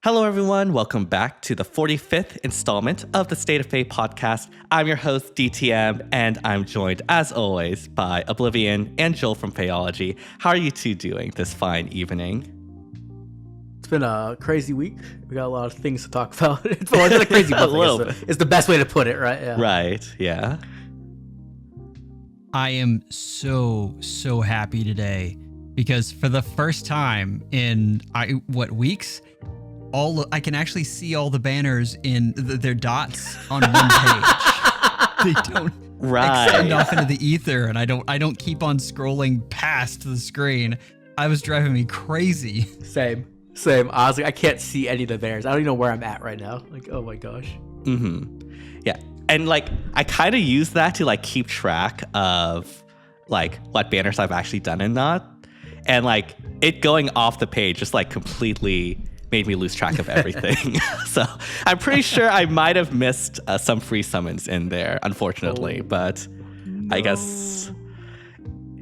Hello, everyone. Welcome back to the 45th installment of the State of FEH Podcast. I'm your host, DTM, and I'm joined, as always, by Oblivion and Joel from Phaeology. How are you two doing this fine evening? It's been a crazy week. We got a lot of things to talk about. It's been a crazy week. It's the best way to put it, right? Yeah. Right, yeah. I am so happy today because for the first time in weeks, I can actually see all the banners in their dots on one page. They don't extend off into the ether, and I don't keep on scrolling past the screen. I was driving me crazy. Same. I was like, I can't see any of the banners. I don't even know where I'm at right now. Like, oh my gosh. Mm-hmm. Yeah, and I kind of use that to keep track of what banners I've actually done and not, and it going off the page just completely made me lose track of everything. So I'm pretty sure I might have missed some free summons in there, unfortunately. But no. I guess,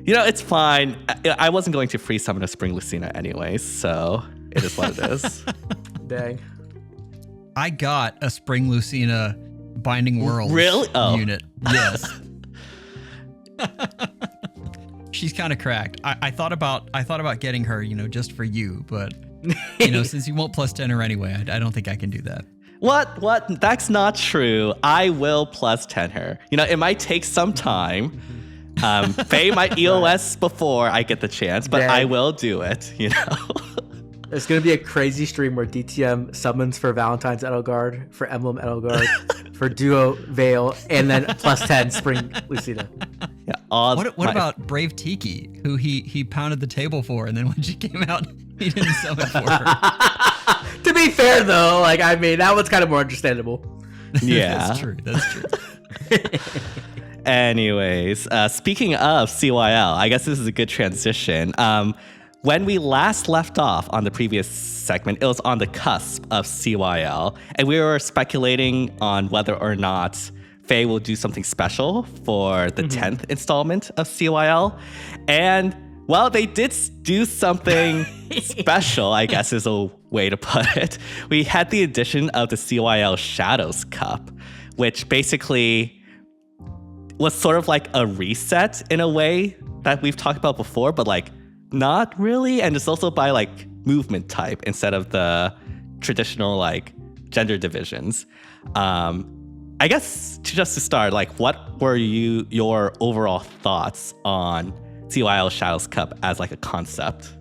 it's fine. I wasn't going to free summon a Spring Lucina anyways, so it is what it is. Dang. I got a Spring Lucina Binding Worlds unit. Yes. She's kind of cracked. I thought about getting her, just for you, but since you won't plus 10 her anyway, I don't think I can do that. What? That's not true. I will plus 10 her. It might take some time. Faye might EOS before I get the chance, but I will do it, There's going to be a crazy stream where DTM summons for Valentine's Edelgard, for Emblem Edelgard, for Duo Veil, and then plus 10 Spring Lucina. Yeah, what about Brave Tiki, who he pounded the table for, and then when she came out, he didn't summon for her? To be fair, though, that one's kind of more understandable. Yeah. That's true. Anyways, speaking of CYL, I guess this is a good transition. When we last left off on the previous segment, it was on the cusp of CYL, and we were speculating on whether or not Faye will do something special for the 10th installment of CYL. And, well, they did do something special, I guess is a way to put it. We had the addition of the CYL Shadows Cup, which basically was sort of like a reset in a way that we've talked about before, but not really. And it's also by movement type instead of the traditional gender divisions. I guess just to start, what were your overall thoughts on CYL Shadows Cup as a concept?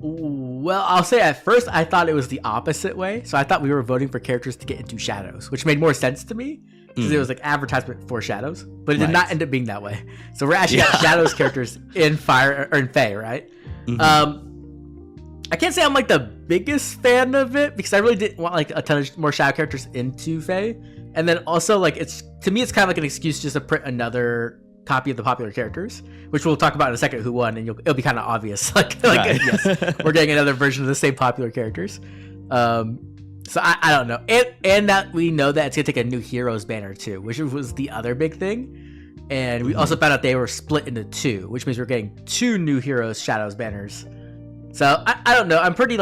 Well, I'll say at first I thought it was the opposite way. So I thought we were voting for characters to get into shadows, which made more sense to me because it was advertisement for shadows, but it did not end up being that way. So we're actually got shadows characters in Fire or in Fae, right? Mm-hmm. I can't say I'm the biggest fan of it because I really didn't want a ton of more shadow characters into Fae, and then also it's to me it's kind of an excuse just to print another copy of the popular characters, which we'll talk about in a second who won, and it'll be kind of obvious yes, we're getting another version of the same popular characters. So I don't know, and that we know that it's gonna take a new heroes banner too, which was the other big thing, and we also found out they were split into two, which means we're getting two new heroes shadows banners. So I don't know. I'm pretty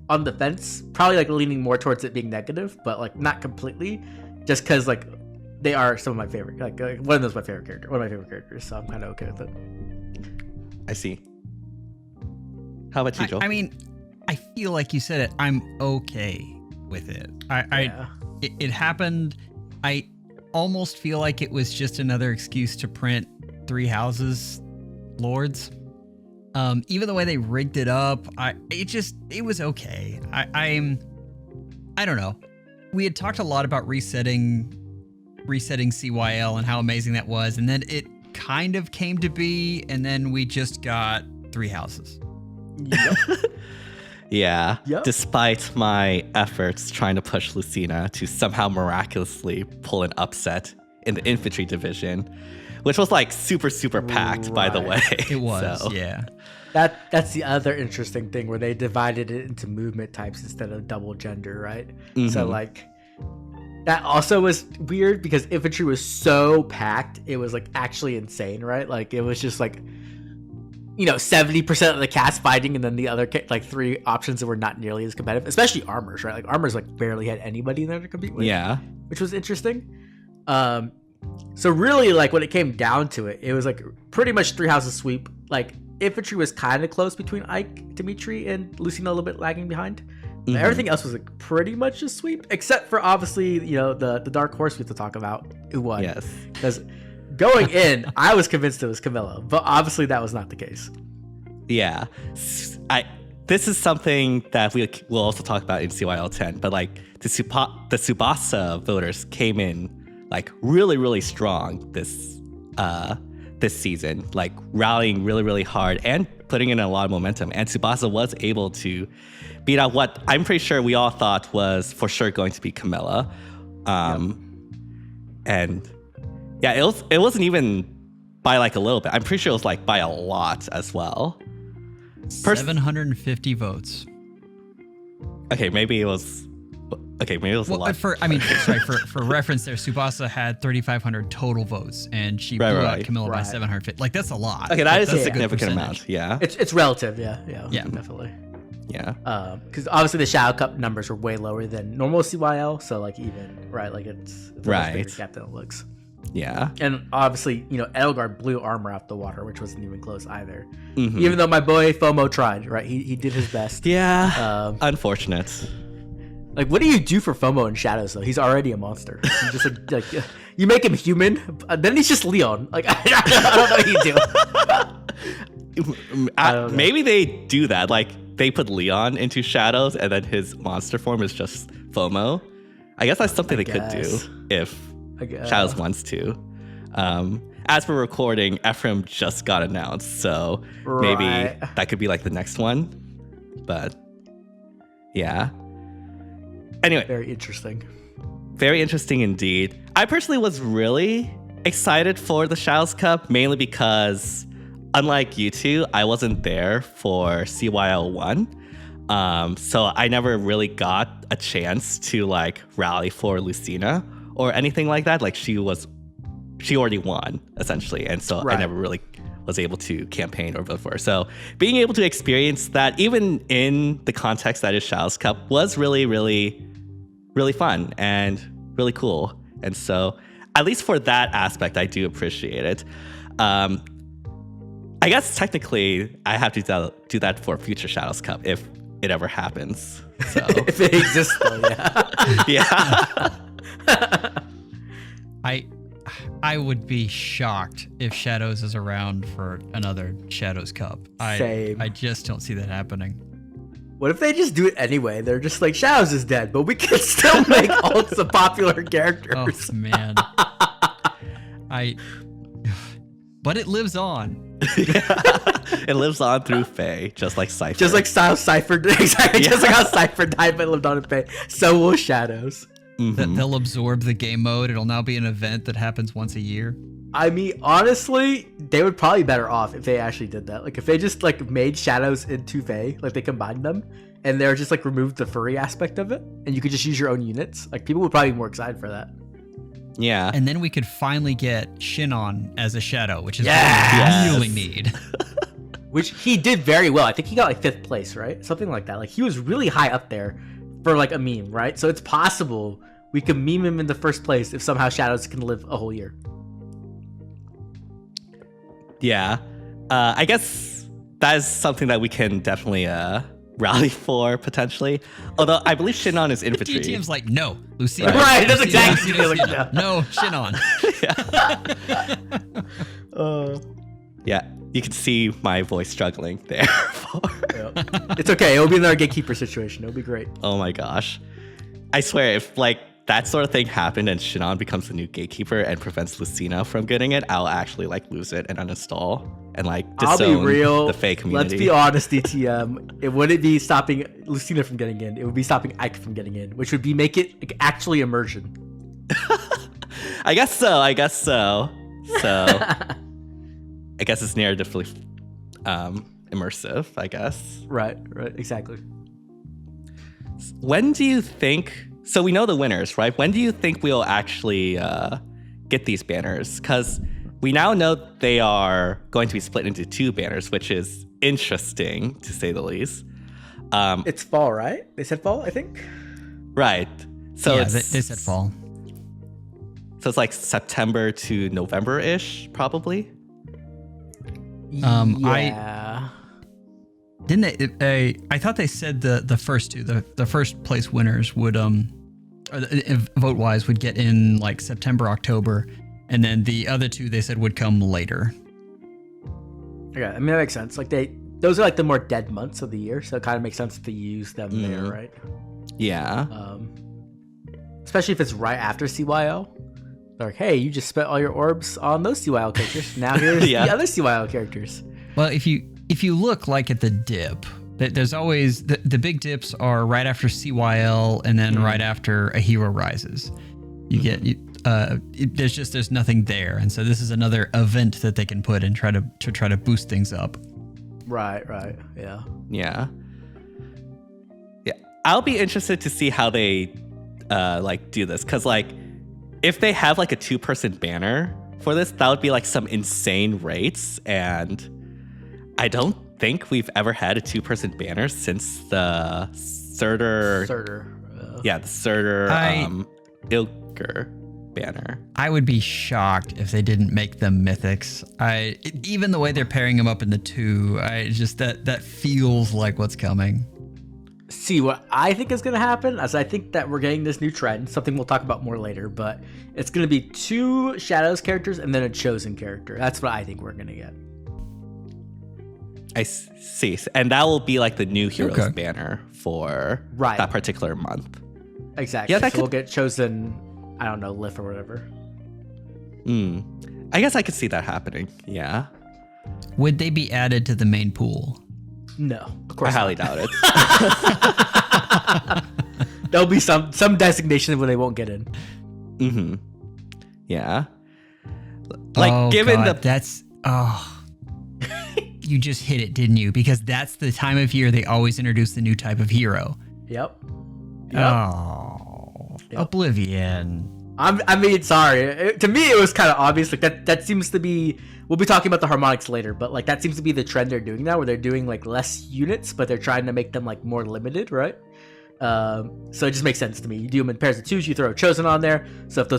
on the fence, probably leaning more towards it being negative, but not completely, just because they are some of my favorite. One of those my favorite character, one of my favorite characters. So I'm kind of okay with it. I see. How about you, Joel? I feel like you said it. I'm okay with it. It happened. I almost feel like it was just another excuse to print 3 houses lords. Even the way they rigged it up, it was okay. I don't know. We had talked a lot about resetting CYL and how amazing that was, and then it kind of came to be, and then we just got 3 houses. Yep. Yeah. Yep. Despite my efforts trying to push Lucina to somehow miraculously pull an upset in the infantry division, which was super packed, by the way. It was, yeah. That's the other interesting thing where they divided it into movement types instead of double gender, right? Mm-hmm. So that also was weird because infantry was so packed, it was actually insane, right? It was just 70% of the cast fighting, and then the other like 3 options that were not nearly as competitive, especially armors, right? Like armors like barely had anybody in there to compete with. Yeah. Which was interesting. So really, like when it came down to it, it was like pretty much 3 houses sweep. Like infantry was kind of close between Ike, Dimitri, and Lucina a little bit lagging behind. Mm-hmm. Everything else was like pretty much a sweep, except for obviously, the dark horse we have to talk about who won. Yes. Because going in, I was convinced it was Camilla, but obviously that was not the case. Yeah. This is something that we'll also talk about in CYL 10, but like the Tsubasa voters came in like really, really strong this season, like rallying really, really hard and putting in a lot of momentum. And Tsubasa was able to beat out what I'm pretty sure we all thought was for sure going to be Camilla. And yeah, it wasn't even by like a little bit. I'm pretty sure it was like by a lot as well. 750 votes. Okay, maybe it was a lot. For reference there, Tsubasa had 3,500 total votes, and she blew out Camilla by 750. Like, that's a lot. Okay, that is a significant amount, yeah. It's relative, yeah, definitely. Yeah. Because obviously the Shadow Cup numbers are way lower than normal CYL, so like even, right, like it's a much bigger gap than it looks. Yeah. And obviously, Edelgard blew armor out the water, which wasn't even close either. Mm-hmm. Even though my boy FOMO tried, right? He did his best. Yeah. Unfortunate. Like, what do you do for FOMO in Shadows, though? He's already a monster. You just like you make him human, then he's just Leon. Like, I don't know what you do. Maybe they do that. Like, they put Leon into Shadows, and then his monster form is just FOMO. I guess that's something they could do if Shadows wants to. As we're recording, Ephraim just got announced, so maybe that could be like the next one. But yeah. Anyway, very interesting. Very interesting indeed. I personally was really excited for the Shadows Cup, mainly because, unlike you two, I wasn't there for CYL 1. So I never really got a chance to like rally for Lucina or anything like that. Like she already won essentially, and so I never really was able to campaign or vote for her. So being able to experience that, even in the context that is Shadows Cup, was really, really, really fun and really cool. And so, at least for that aspect, I do appreciate it. I guess technically, I have to do that for future Shadows Cup if it ever happens. So if it exists, though, yeah. Yeah. I would be shocked if Shadows is around for another Shadows Cup. Same. I just don't see that happening. What if they just do it anyway? They're just like, Shadows is dead, but we can still make ults of popular characters. Oh, man. But it lives on. Yeah. It lives on through Faye, just like Cypher. Just like how Cypher did. Exactly. Yeah. Just like how Cypher died but lived on in Faye. So will Shadows. Mm-hmm. They'll absorb the game mode. It'll now be an event that happens once a year. I mean, honestly, they would probably be better off if they actually did that. Like, if they just like made Shadows into Faye, like they combined them, and they're just like removed the furry aspect of it, and you could just use your own units. Like, people would probably be more excited for that. Yeah. And then we could finally get Shinon as a Shadow, which is what we really need. Which he did very well. I think he got like 5th place, right? Something like that. Like, he was really high up there for like a meme, right? So it's possible we could meme him in the 1st place if somehow Shadows can live a whole year. Yeah. I guess that is something that we can definitely rally for, potentially. Although I believe Shinon is infantry. DTM's like, no, Lucina. Right, that's exactly what Lucina. No, Shinon. Yeah, you can see my voice struggling there. It's okay. It'll be another gatekeeper situation. It'll be great. Oh my gosh. I swear, if like that sort of thing happened and Shinon becomes the new gatekeeper and prevents Lucina from getting it, I'll actually like lose it and uninstall and like disown the Faye community. Let's be honest, DTM. It wouldn't be stopping Lucina from getting in. It would be stopping Ike from getting in, which would be make it like, actually immersion. I guess so. So I guess it's narratively immersive, I guess. Right, exactly. When do you think... So we know the winners, right? When do you think we'll actually get these banners? Because we now know they are going to be split into 2 banners, which is interesting to say the least. It's fall, right? They said fall, I think. Right. So yeah, they said fall. So it's like September to November-ish, probably. Yeah. I thought they said the first 2, the first place winners would vote wise would get in like September, October, and then the other 2 they said would come later. Okay, I mean that makes sense. Like those are like the more dead months of the year, so it kind of makes sense to use them there, right? Yeah. Especially if it's right after CYL. They're like, hey, you just spent all your orbs on those CYL characters. Now here's the other CYL characters. Well, if you look like at the dip, there's always the big dips are right after CYL and then right after a hero rises. You get there's nothing there, and so this is another event that they can put and try to boost things up. Right, yeah. Yeah. I'll be interested to see how they like do this, because like if they have like a 2-person banner for this, that would be like some insane rates, and I don't think we've ever had a 2-person banner since the Surtur. The Surtur Ilker banner. I would be shocked if they didn't make them mythics. Even the way they're pairing them up in the 2, that feels like what's coming. See, what I think is going to happen is I think that we're getting this new trend, something we'll talk about more later, but it's going to be 2 Shadows characters and then a Chosen character. That's what I think we're going to get. I see. And that will be like the new Heroes banner for that particular month. Exactly. Yeah, we'll get Chosen, I don't know, Lif or whatever. I guess I could see that happening. Yeah. Would they be added to the main pool? No, of course I highly doubt it. There'll be some designation where they won't get in. Mm-hmm. Yeah. Like, given that's you just hit it, didn't you? Because that's the time of year they always introduce the new type of hero. Yep. Oh, yep. Oblivion. I mean, sorry. To me, it was kind of obvious. Like that seems to be. We'll be talking about the harmonics later, but like that seems to be the trend they're doing now, where they're doing like less units, but they're trying to make them like more limited, right? So it just makes sense to me. You do them in pairs of 2s. You throw a Chosen on there. So if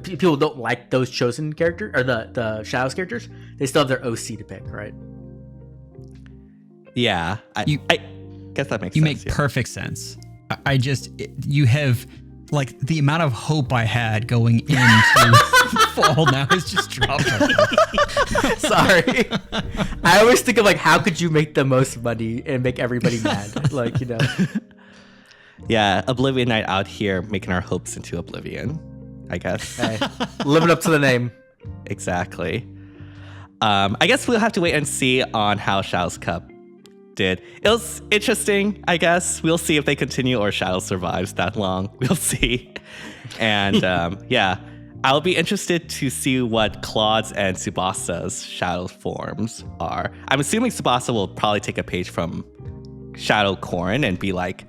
people don't like those Chosen character or the Shadows characters, they still have their OC to pick, right? Yeah, I guess that makes sense. You make perfect sense. You have like the amount of hope I had going into fall now has just dropped. Sorry. I always think of like, how could you make the most money and make everybody mad? Like, you know. Yeah, Oblivion Night out here making our hopes into Oblivion, I guess. Hey, living up to the name. Exactly. I guess we'll have to wait and see on how Shadows Cup did. It was interesting, I guess. We'll see if they continue or Shadows survives that long. We'll see. And yeah, I'll be interested to see what Claude's and Tsubasa's Shadow forms are. I'm assuming Tsubasa will probably take a page from Shadow Corn and be like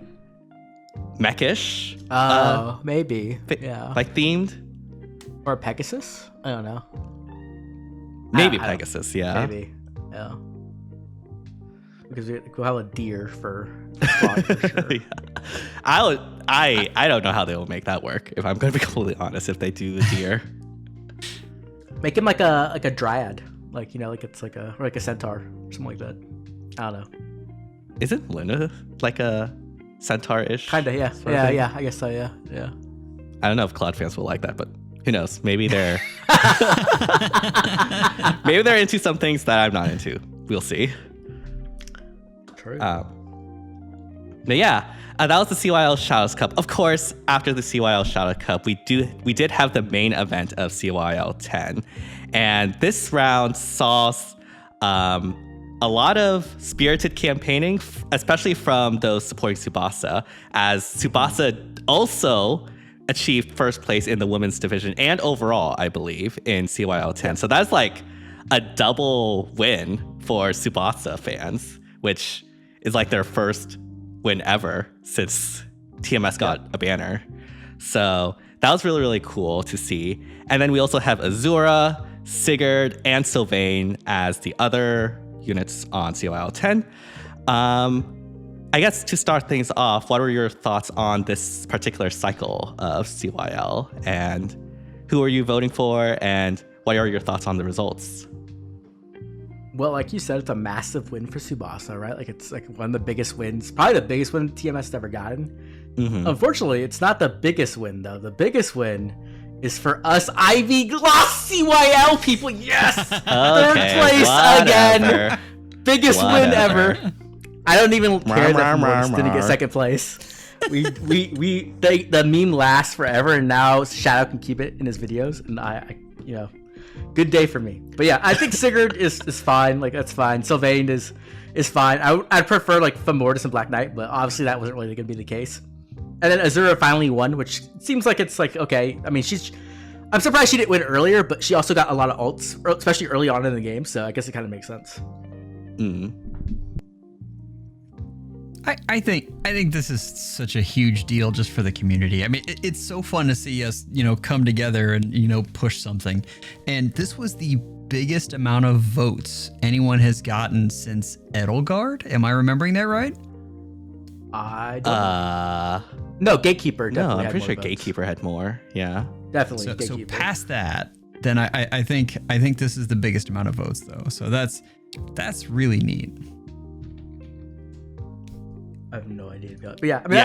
mechish. Maybe. Yeah. Like themed. Or Pegasus? I don't know. Maybe Pegasus, yeah. Maybe. Yeah. Because we'll have a deer for Claude for sure. Yeah. I don't know how they will make that work, if I'm going to be completely honest, if they do the deer. Make him like a dryad. Like, you know, like it's like a centaur or something like that. I don't know. Isn't Luna like a centaur-ish? Kinda, yeah. Yeah, I guess so, yeah. I don't know if Claude fans will like that, but who knows? Maybe they're maybe they're into some things that I'm not into. We'll see. True. But yeah, that was the CYL Shadows Cup. Of course, after the CYL Shadows Cup, we did have the main event of CYL 10, and this round saw a lot of spirited campaigning, especially from those supporting Tsubasa, as Tsubasa also achieved first place in the women's division and overall, I believe, in CYL 10. So that's like a double win for Tsubasa fans, which is like their first win ever since TMS got a banner. So that was really, really cool to see. And then we also have Azura Sigurd and Sylvain as the other units on CYL 10. I guess to start things off, what are your thoughts on this particular cycle of CYL, and who are you voting for, and what are your thoughts on the results? Well, like you said, it's a massive win for Tsubasa, right? Like, it's like one of the biggest wins, probably the biggest win TMS has ever gotten. Mm-hmm. Unfortunately, it's not the biggest win, though. The biggest win is for us Ivy Gloss CYL people. Yes! Okay, third place again. Biggest win ever. I don't even care that Mortis didn't get second place. The meme lasts forever, and now Shadow can keep it in his videos, and I good day for me. But yeah, I think Sigurd is fine. Like, that's fine. Sylvain is fine. I'd prefer like Femortis and Black Knight, but obviously that wasn't really going to be the case. And then Azura finally won, which seems like it's like, okay. I mean, I'm surprised she didn't win earlier, but she also got a lot of ults, especially early on in the game. So I guess it kind of makes sense. I think this is such a huge deal just for the community. I mean, it's so fun to see us, come together and, push something. And this was the biggest amount of votes anyone has gotten since Edelgard. Am I remembering that right? I don't know. No, Gatekeeper definitely I'm pretty sure votes. Gatekeeper had more. Yeah. Definitely So Gatekeeper. past that, then I think this is the biggest amount of votes, though. So that's really neat. I have no idea. But yeah, I mean,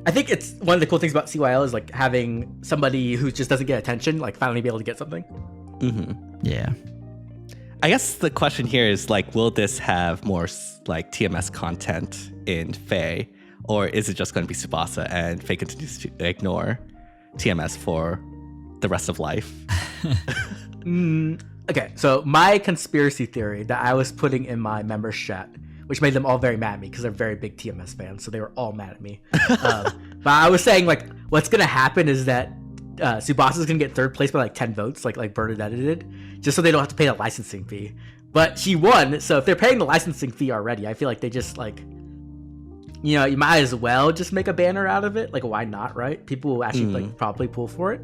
I think it's one of the cool things about CYL is like having somebody who just doesn't get attention, like finally be able to get something. Mm-hmm. Yeah. I guess the question here is like, will this have more like TMS content in FEH, or is it just going to be Tsubasa and FEH continues to ignore TMS for the rest of life? Okay, so my conspiracy theory that I was putting in my members chat, which made them all very mad at me because they're very big TMS fans, so they were all mad at me. But I was saying, like, what's going to happen is that Tsubasa's going to get third place by like 10 votes, like Bernadette did, just so they don't have to pay the licensing fee. But she won, so if they're paying the licensing fee already, I feel like they just, like, you might as well just make a banner out of it. Like, why not, right? People will actually, like, probably pull for it.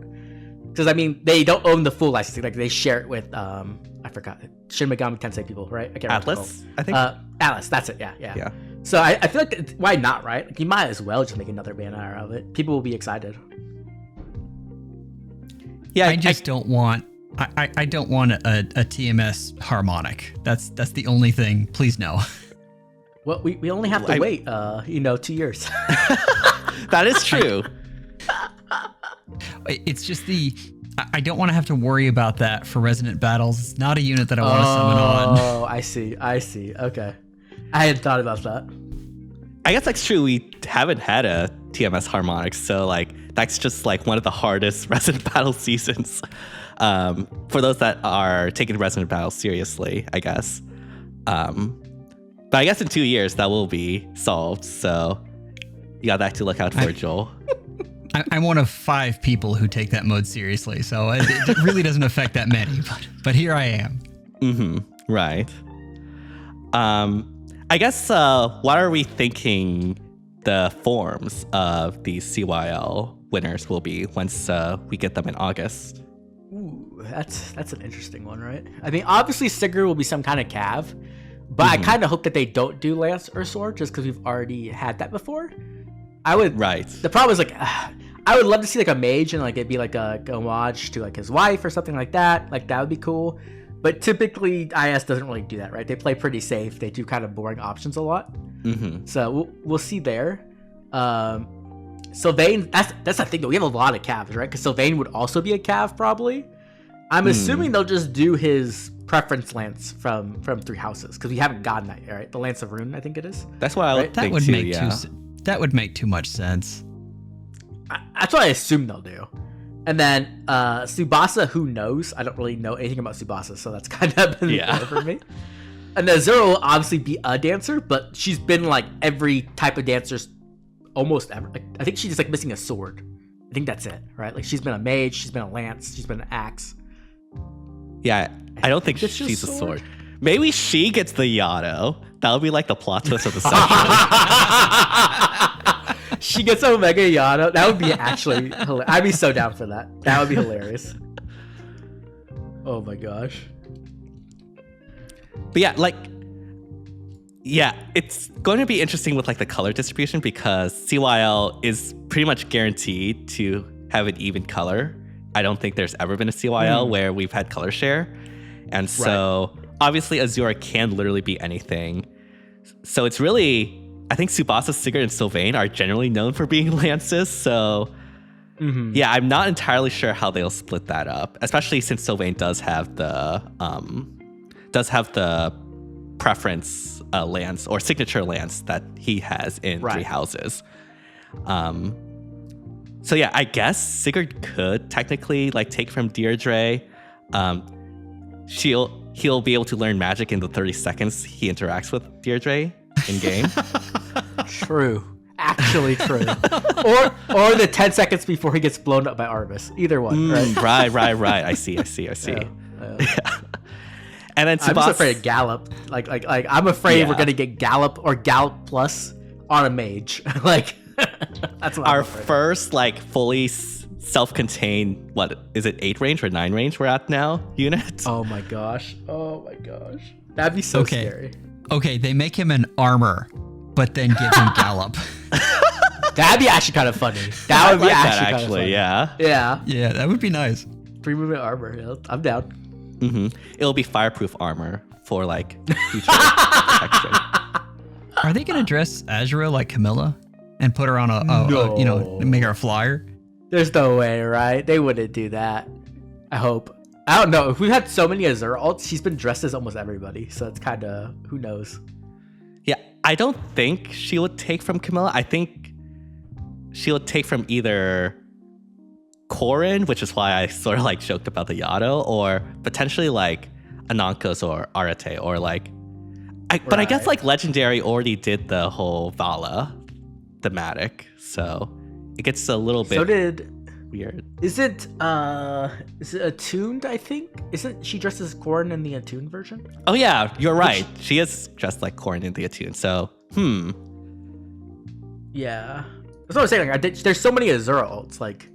Because, I mean, they don't own the full licensing. Like, they share it with, I forgot, Shin Megami Tensei people, right? I can't remember. Atlas, I think? Atlas, that's it, yeah. So I feel like, why not, right? Like, you might as well just make another banner out of it. People will be excited. Yeah, I don't want a TMS harmonic. That's the only thing. Please no. Well, we only have to wait 2 years. That is true. It's just I don't want to have to worry about that for Resonant Battles. It's not a unit that I want to summon on. Oh, I see. Okay. I hadn't thought about that. I guess that's true. We haven't had a TMS harmonic, so like that's just like one of the hardest Resonant Battle seasons for those that are taking Resonant Battle seriously, I guess. But I guess in 2 years that will be solved, so you got that to look out for, Joel. I'm one of 5 people who take that mode seriously, so it really doesn't affect that many, but here I am. Mm-hmm. Right. I guess what are we thinking the forms of these CYL winners will be once we get them in August? Ooh, that's an interesting one, right? I mean, obviously Sigurd will be some kind of cav, but I kind of hope that they don't do Lance or Sword just because we've already had that before. Right. The problem is like, I would love to see like a mage and like it'd be like a homage to like his wife or something like that. Like that would be cool. But typically IS doesn't really do that, right? They play pretty safe. They do kind of boring options a lot. Mm-hmm. So we'll see there. Sylvain, that's the thing though. We have a lot of cavs, right? Because Sylvain would also be a cav probably. I'm assuming they'll just do his preference lance from 3 houses because we haven't gotten that yet, right? The Lance of Rune, I think it is. That's what I would think too. That would make too much sense. That's what I assume they'll do. And then Tsubasa, who knows? I don't really know anything about Tsubasa, so that's kind of been there for me. And then Zero will obviously be a dancer, but she's been like every type of dancer almost ever. Like, I think she's just like missing a sword. I think that's it, right? Like she's been a mage, she's been a lance, she's been an axe. Yeah, I don't think she's a sword. Maybe she gets the Yado. That'll be like the plot twist of the session. She gets Omega Yano. That would be actually hilarious. I'd be so down for that. That would be hilarious. Oh my gosh. But yeah, it's going to be interesting with like the color distribution because CYL is pretty much guaranteed to have an even color. I don't think there's ever been a CYL where we've had color share. And so obviously Azura can literally be anything. So it's really, I think Tsubasa, Sigurd, and Sylvain are generally known for being lances. So yeah, I'm not entirely sure how they'll split that up, especially since Sylvain does have the preference lance or signature lance that he has in Three Houses. So yeah, I guess Sigurd could technically like take from Deirdre. He'll be able to learn magic in the 30 seconds he interacts with Deirdre in game. True. Actually true. or the 10 seconds before he gets blown up by Arvis. Either one, right? Right. I see. Yeah. And then I'm just afraid of Gallop. Like I'm afraid we're gonna get Gallop or Gallop Plus on a mage. Like that's what our first like fully self-contained, what is it, 8 range or 9 range we're at now unit. Oh my gosh. That'd be so scary. Okay, they make him an armor, but then give him Gallop. That'd be actually kind of funny. That would be actually yeah. Yeah, that would be nice. 3 movement armor. Yeah, I'm down. It'll be fireproof armor for like future protection. Are they gonna dress Azura like Camilla and put her on a make her a flyer? There's no way, right? They wouldn't do that. I hope. I don't know. If we've had so many Azura alts, she's been dressed as almost everybody. So it's kind of, who knows? Yeah, I don't think she would take from Camilla. I think she would take from either Corrin, which is why I sort of like joked about the Yado, or potentially like Anankos or Arate, or like, but I guess like Legendary already did the whole Vala thematic, so it gets a little bit weird. Is it attuned? I think isn't she dressed as Corrin in the attuned version? Oh yeah, you're right. She is dressed like Corrin in the attuned. So yeah, that's what I was saying. Like, there's so many Azura alts. Like,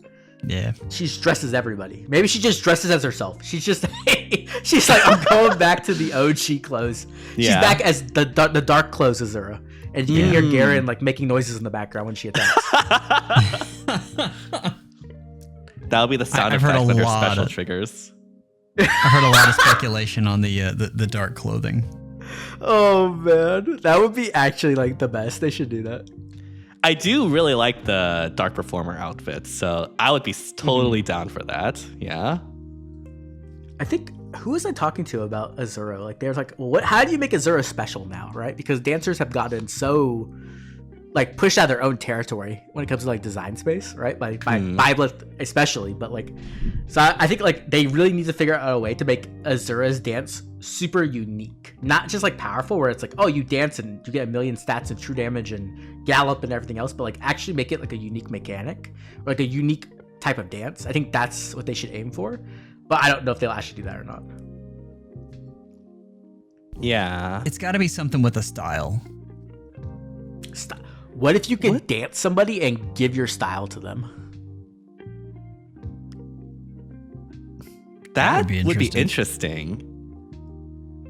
yeah, she's dressed as everybody. Maybe she just dresses as herself. She's just she's like, I'm going back to the OG clothes. She's back as the dark clothes Azura. And you can hear Garen like making noises in the background when she attacks. That'll be the sound effect with her special triggers. I've heard a lot of speculation on the dark clothing. Oh man, that would be actually like the best. They should do that. I do really like the Dark Performer outfit, so I would be totally down for that. Yeah. I think, who was I talking to about Azura? Like, there's like, well, how do you make Azura special now, right? Because dancers have gotten so, like, pushed out of their own territory when it comes to, like, design space, right? By Byleth especially. But, like, so I think, like, they really need to figure out a way to make Azura's dance super unique. Not just, like, powerful, where it's like, oh, you dance and you get 1 million stats and true damage and gallop and everything else, but, like, actually make it, like, a unique mechanic, or, like, a unique type of dance. I think that's what they should aim for. But I don't know if they'll actually do that or not. Yeah. It's got to be something with a style. What if you could dance somebody and give your style to them? That would be interesting.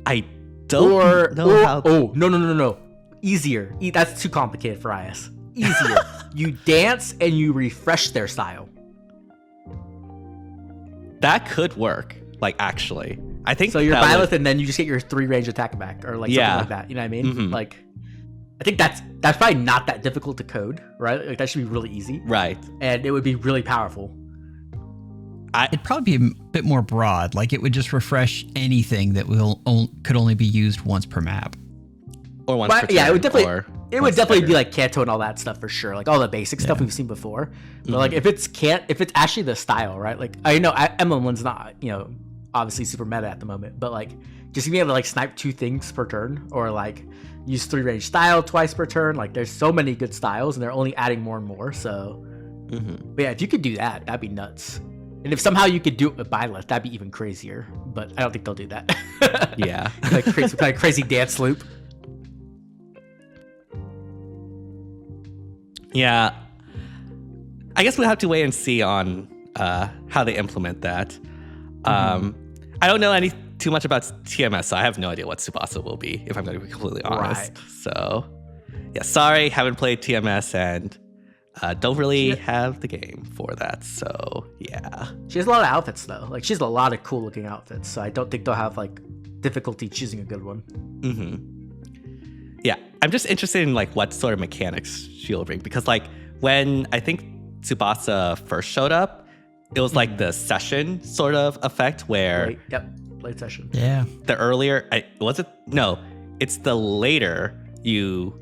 I don't know how... Oh, no. Easier. That's too complicated for IS. Easier. You dance and you refresh their style. That could work, like, actually. I think so. You're Byleth, and then you just get your 3 range attack back, or like something like that. You know what I mean? Mm-hmm. Like, I think that's probably not that difficult to code, right? Like, that should be really easy, right? And it would be really powerful. It'd probably be a bit more broad. Like, it would just refresh anything that could only be used once per map, or once per turn. Yeah, it would definitely be like Kanto and all that stuff for sure. Like all the basic stuff we've seen before. But like if it's actually the style, right? Like I know Emblem's not, obviously super meta at the moment, but like just being able to like snipe 2 things per turn, or like use 3 range style twice per turn. Like there's so many good styles and they're only adding more and more. So but yeah, if you could do that, that'd be nuts. And if somehow you could do it with Byleth, that'd be even crazier. But I don't think they'll do that. Yeah. like crazy dance loop. Yeah, I guess we'll have to wait and see on how they implement that. I don't know too much about TMS, so I have no idea what Tsubasa will be, if I'm going to be completely honest. Right. So, yeah, sorry, haven't played TMS and don't really have the game for that. So, yeah. She has a lot of outfits, though. Like, she has a lot of cool looking outfits, so I don't think they'll have, like, difficulty choosing a good one. Mm-hmm. Yeah, I'm just interested in, like, what sort of mechanics she'll bring. Because, like, when I think Tsubasa first showed up, it was, like, the session sort of effect where... Late session. Yeah. The earlier, it's the later you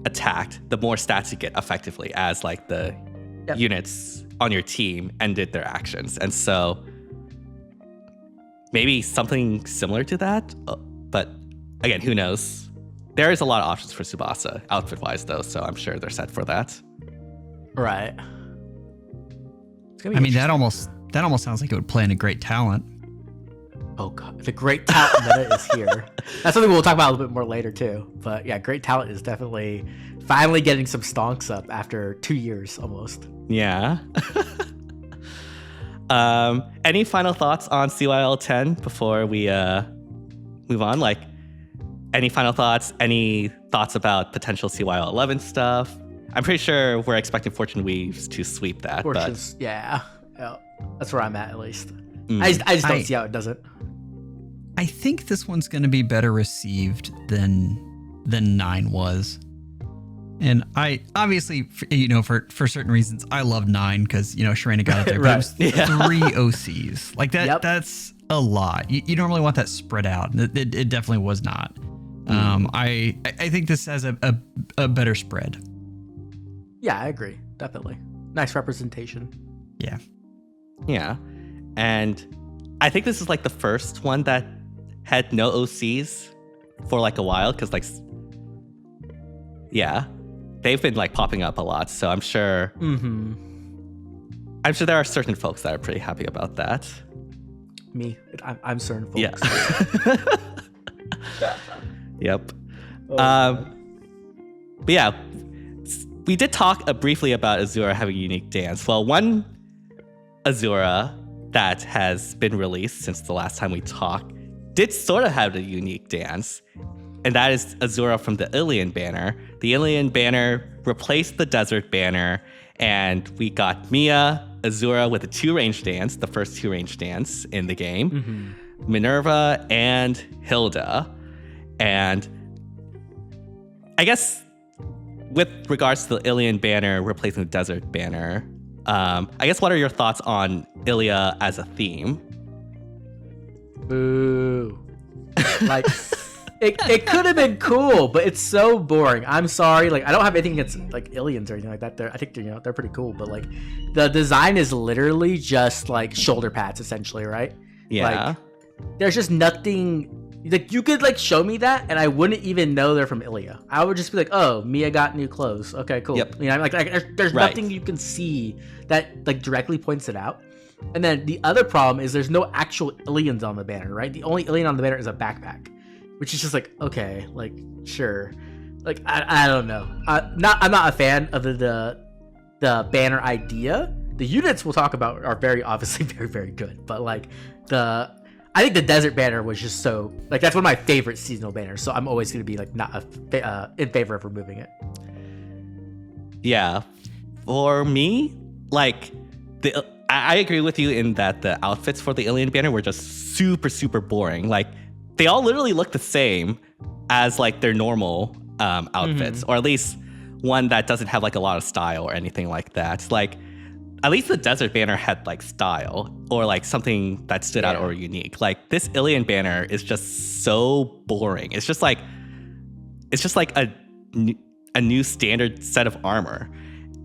attacked, the more stats you get effectively as like the units on your team ended their actions. And so maybe something similar to that. But again, who knows? There is a lot of options for Tsubasa outfit-wise though, so I'm sure they're set for that. Right. I mean, that almost sounds like it would play in a great talent. Oh god, the great talent meta is here. That's something we'll talk about a little bit more later too. But yeah, great talent is definitely finally getting some stonks up after 2 years almost. Yeah. Any final thoughts on CYL 10 before we move on? Like, any final thoughts? Any thoughts about potential CYL 11 stuff? I'm pretty sure we're expecting Fortune Weaves to sweep that. Fortune's, yeah, that's where I'm at least. I just don't see how it doesn't. I think this one's going to be better received than 9 was. And I obviously, for certain reasons, I love 9 because, Sharena got it there. Right. But it was 3 OCs. Like that. That's a lot. You normally want that spread out. It definitely was not. I think this has a better spread. Yeah, I agree. Definitely. Nice representation. Yeah. Yeah. And I think this is like the first one that had no OCs for like a while because they've been like popping up a lot. So I'm sure there are certain folks that are pretty happy about that. Me, I'm certain folks. Yeah. Yep. But yeah, we did talk briefly about Azura having a unique dance. Well, one Azura that has been released since the last time we talked did sort of have a unique dance, and that is Azura from the Ilian Banner. The Ilian Banner replaced the Desert Banner, and we got Mia, Azura with a 2-range dance, the first 2-range dance in the game, Minerva, and Hilda. And I guess with regards to the Ilian Banner replacing the Desert Banner, I guess what are your thoughts on Ilia as a theme? Boo. Like, it could have been cool, but it's so boring. I'm sorry. Like, I don't have anything against like Ilians or anything like that. I think they're pretty cool, but like the design is literally just like shoulder pads essentially, right? Yeah. Like, there's just nothing. Like, you could like show me that and I wouldn't even know they're from Ilia. I would just be like, oh, Mia got new clothes. Okay, cool. Yep. There's nothing you can see that like directly points it out. And then the other problem is there's no actual Ilians on the banner, right? The only Ilian on the banner is a backpack, which is just like, okay, like, sure. Like, I don't know. I'm not a fan of the banner idea. The units we'll talk about are obviously very, very good. But like I think the Desert Banner was just so, like, that's one of my favorite seasonal banners. So I'm always going to be like not in favor of removing it. Yeah. For me, like, I agree with you in that the outfits for the Ilian Banner were just super, super boring. Like, they all literally look the same as like their normal outfits, or at least one that doesn't have like a lot of style or anything like that. Like, at least the Desert Banner had like style or like something that stood out or unique. Like, this Ilian Banner is just so boring. It's just like a new standard set of armor.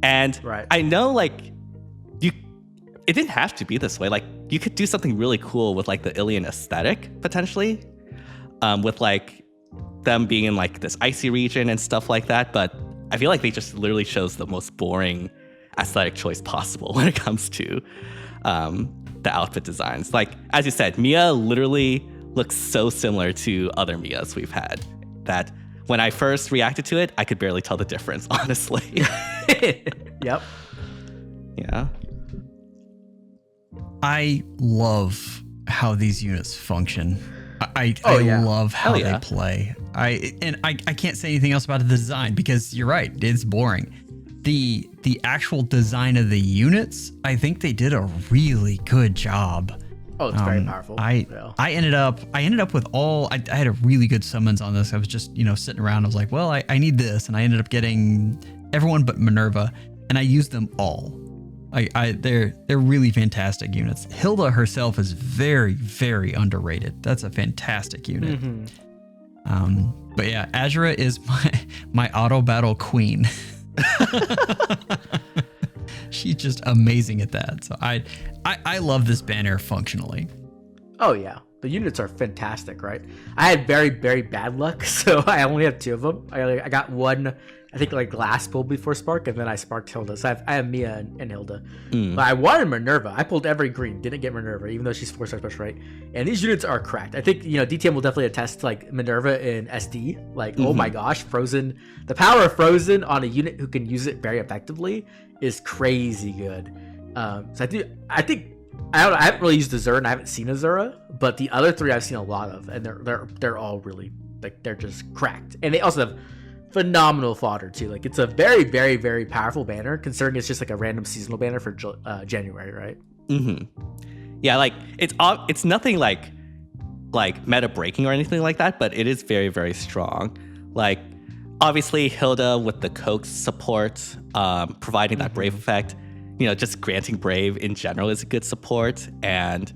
And I know like it didn't have to be this way. Like, you could do something really cool with like the Ilian aesthetic potentially, with like them being in like this icy region and stuff like that. But I feel like they just literally chose the most boring aesthetic choice possible when it comes to the outfit designs. Like, as you said, Mia literally looks so similar to other Mias we've had that when I first reacted to it, I could barely tell the difference, honestly. Yep. Yeah. I love how these units function. I love how they play. I can't say anything else about the design because you're right, it's boring. The actual design of the units, I think they did a really good job. Oh, it's very powerful. I ended up with I had a really good summons on this. I was just, sitting around. I was like, well, I need this. And I ended up getting everyone but Minerva, and I used them all. They're really fantastic units. Hilda herself is very, very underrated. That's a fantastic unit. Mm-hmm. But yeah, Azura is my auto battle queen. She's just amazing at that. So I love this banner functionally. Oh yeah, the units are fantastic, right? I had very, very bad luck, so I only have 2 of them. I got one, I think, like last pull before Spark, and then I sparked Hilda. So I have Mia and Hilda. But I wanted Minerva. I pulled every green, didn't get Minerva, even though she's 4-star special, right? And these units are cracked. I think, DTM will definitely attest to like Minerva in SD. Like, oh my gosh, Frozen. The power of Frozen on a unit who can use it very effectively is crazy good. So I haven't really used Azura and I haven't seen Azura, but the other 3 I've seen a lot of, and they're all really, like, they're just cracked. And they also have phenomenal fodder too. Like, it's a very, very, very powerful banner, considering it's just like a random seasonal banner for January, right? Yeah, like it's nothing like meta breaking or anything like that, but it is very, very strong. Like, obviously Hilda with the Coax support, providing that Brave effect. Just granting Brave in general is a good support, and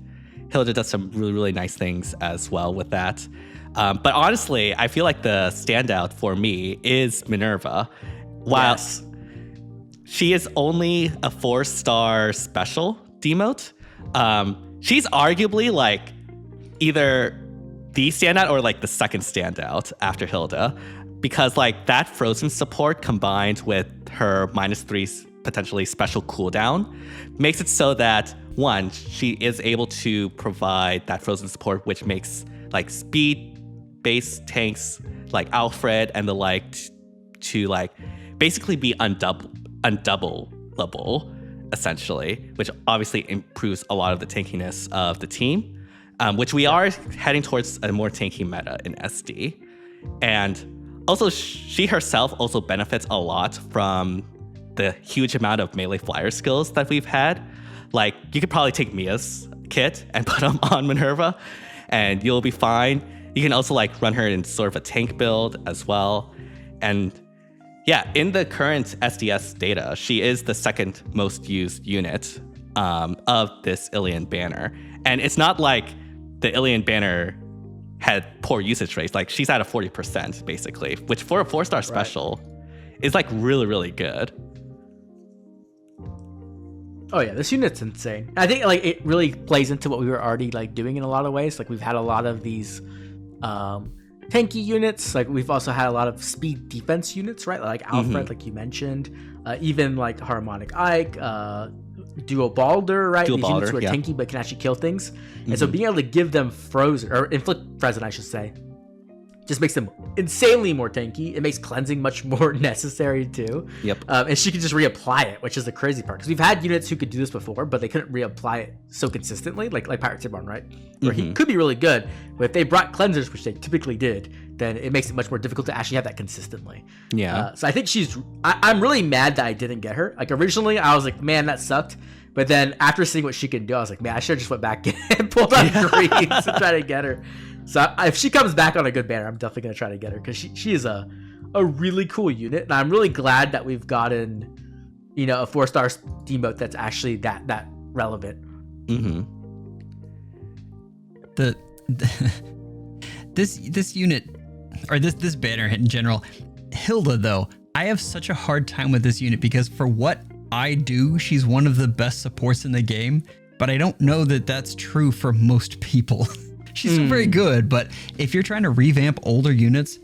Hilda does some really, really nice things as well with that. But honestly, I feel like the standout for me is Minerva. While she is only a 4-star special demote, she's arguably like either the standout or like the second standout after Hilda, because like that Frozen support combined with her -3 potentially special cooldown makes it so that, one, she is able to provide that Frozen support, which makes like speed base tanks like Alfred and the like to like basically be undoubleable essentially, which obviously improves a lot of the tankiness of the team, which we are heading towards a more tanky meta in SD. And also she herself also benefits a lot from the huge amount of melee flyer skills that we've had. Like, you could probably take Mia's kit and put them on Minerva and you'll be fine. You can also like run her in sort of a tank build as well. And yeah, in the current SDS data, she is the second most used unit of this Ilian Banner. And it's not like the Ilian Banner had poor usage rates. Like, she's at a 40% basically, which for a 4-star special is like really, really good. Oh yeah, this unit's insane. I think like it really plays into what we were already like doing in a lot of ways. Like, we've had a lot of these tanky units. Like, we've also had a lot of speed defense units, right? Like Alfred, like you mentioned, even like Harmonic Ike, Duo Balder, right? Duo These Balder, units who are tanky but can actually kill things. And so being able to give them Frozen, or inflict Frozen, I should say, just makes them insanely more tanky. It makes cleansing much more necessary too. Yep. And she can just reapply it, which is the crazy part. Because we've had units who could do this before, but they couldn't reapply it so consistently, like Pirate Tiburon, right? Where he could be really good, but if they brought cleansers, which they typically did, then it makes it much more difficult to actually have that consistently. Yeah. So I think I'm really mad that I didn't get her. Like, originally I was like, man, that sucked. But then after seeing what she can do, I was like, man, I should have just went back and pulled out greens to try to get her. So if she comes back on a good banner, I'm definitely going to try to get her, because she is a really cool unit. And I'm really glad that we've gotten, a 4-star demote that's actually that relevant. This unit, or this banner in general, Hilda though, I have such a hard time with this unit because for what I do, she's one of the best supports in the game, but I don't know that that's true for most people. She's still very good, but if you're trying to revamp older units,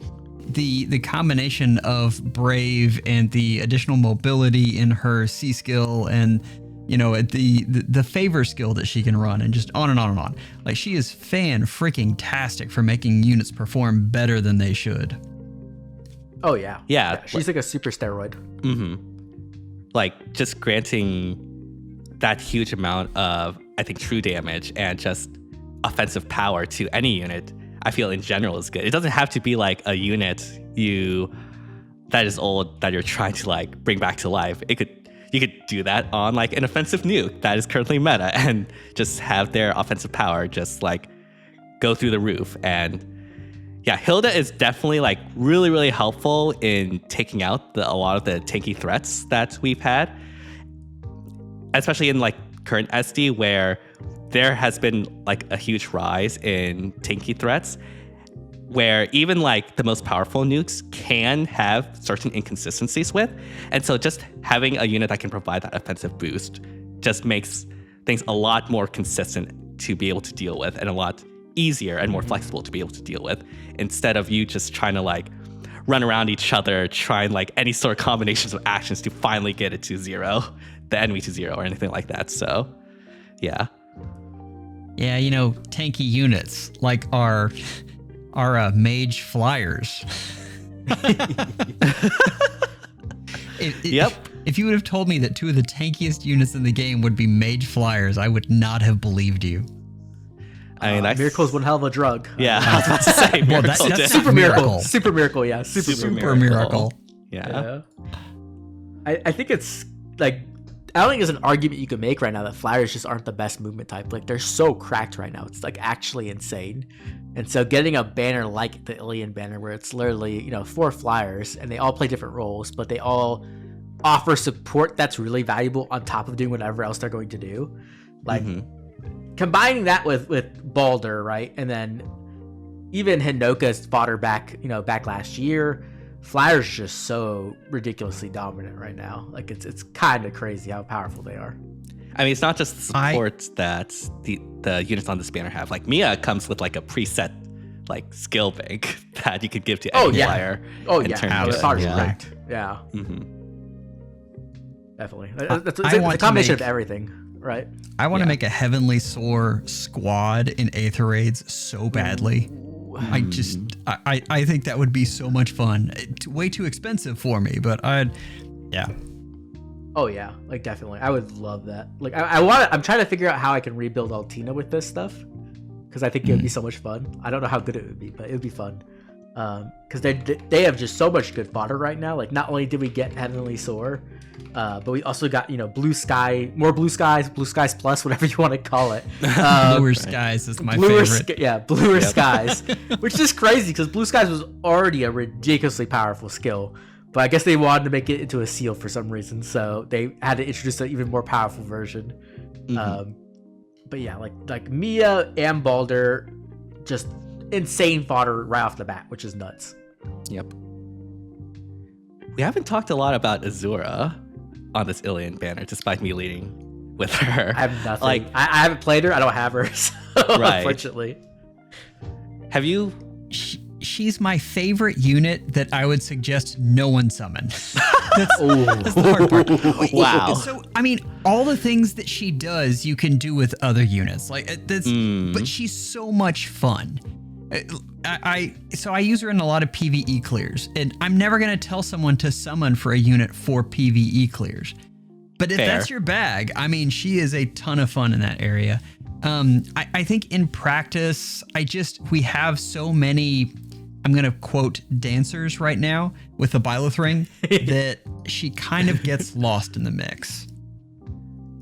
the combination of Brave and the additional mobility in her C skill and the favor skill that she can run, and just on and on and on. Like, she is fan-freaking-tastic for making units perform better than they should. Oh yeah. Yeah. She's like a super steroid. Like, just granting that huge amount of, I think, true damage and just offensive power to any unit, I feel in general is good. It doesn't have to be like a unit that is old that you're trying to like bring back to life. You could do that on like an offensive nuke that is currently meta and just have their offensive power just like go through the roof. And yeah, Hilda is definitely like really, really helpful in taking out a lot of the tanky threats that we've had, especially in like current SD where there has been like a huge rise in tanky threats, where even like the most powerful nukes can have certain inconsistencies with. And so just having a unit that can provide that offensive boost just makes things a lot more consistent to be able to deal with and a lot easier and more flexible to be able to deal with, instead of you just trying to like run around each other, trying like any sort of combinations of actions to finally get it to zero, the enemy to zero or anything like that. So yeah. Yeah, you know, tanky units like our mage flyers. Yep. If you would have told me that two of the tankiest units in the game would be mage flyers, I would not have believed you. I mean, Miracle's one hell of a drug. Yeah, I was about to say. Well, that's super miracle. Super miracle, yeah. Super miracle. Yeah. I think it's like, I don't think there's an argument you can make right now that flyers just aren't the best movement type. Like, they're so cracked right now. It's like actually insane. And so getting a banner like the Ilian Banner, where it's literally, you know, 4 flyers and they all play different roles, but they all offer support that's really valuable on top of doing whatever else they're going to do. Like, combining that with Balder, right? And then even Hinoka's fodder back last year. Flyers just so ridiculously dominant right now. Like, it's kind of crazy how powerful they are. I mean, it's not just the support that the units on this banner have. Like, Mia comes with like a preset like skill bank that you could give to any flyer. Oh yeah, the fodder's correct. Yeah. Definitely. It's a combination of everything, right? I want to make a Heavenly Soar squad in Aether Raids so badly. I think that would be so much fun. It's way too expensive for me, but yeah. Oh yeah, like definitely. I would love that. Like I'm trying to figure out how I can rebuild Altina with this stuff, because I think it would be so much fun. I don't know how good it would be, but it would be fun. Because they have just so much good fodder right now. Like, not only did we get Heavenly Soar, but we also got, you know, Blue Skies Plus, whatever you want to call it. Bluer Skies is my favorite. Bluer Skies, which is crazy because Blue Skies was already a ridiculously powerful skill, but I guess they wanted to make it into a seal for some reason, so they had to introduce an even more powerful version. But yeah, like Mia and Balder, just insane fodder right off the bat, which is nuts. Yep. We haven't talked a lot about Azura on this Ilian banner, despite me leading with her. I have nothing. Like, I haven't played her. I don't have her, so unfortunately. Have you? She's my favorite unit that I would suggest no one summon. That's the hard part. Wow. So, I mean, all the things that she does, you can do with other units. Like that's, but she's so much fun. So I use her in a lot of PvE clears, and I'm never going to tell someone to summon for a unit for PvE clears. But if that's your bag, I mean, she is a ton of fun in that area. I think in practice, we have so many, I'm going to quote, dancers right now with the Byleth ring that she kind of gets lost in the mix.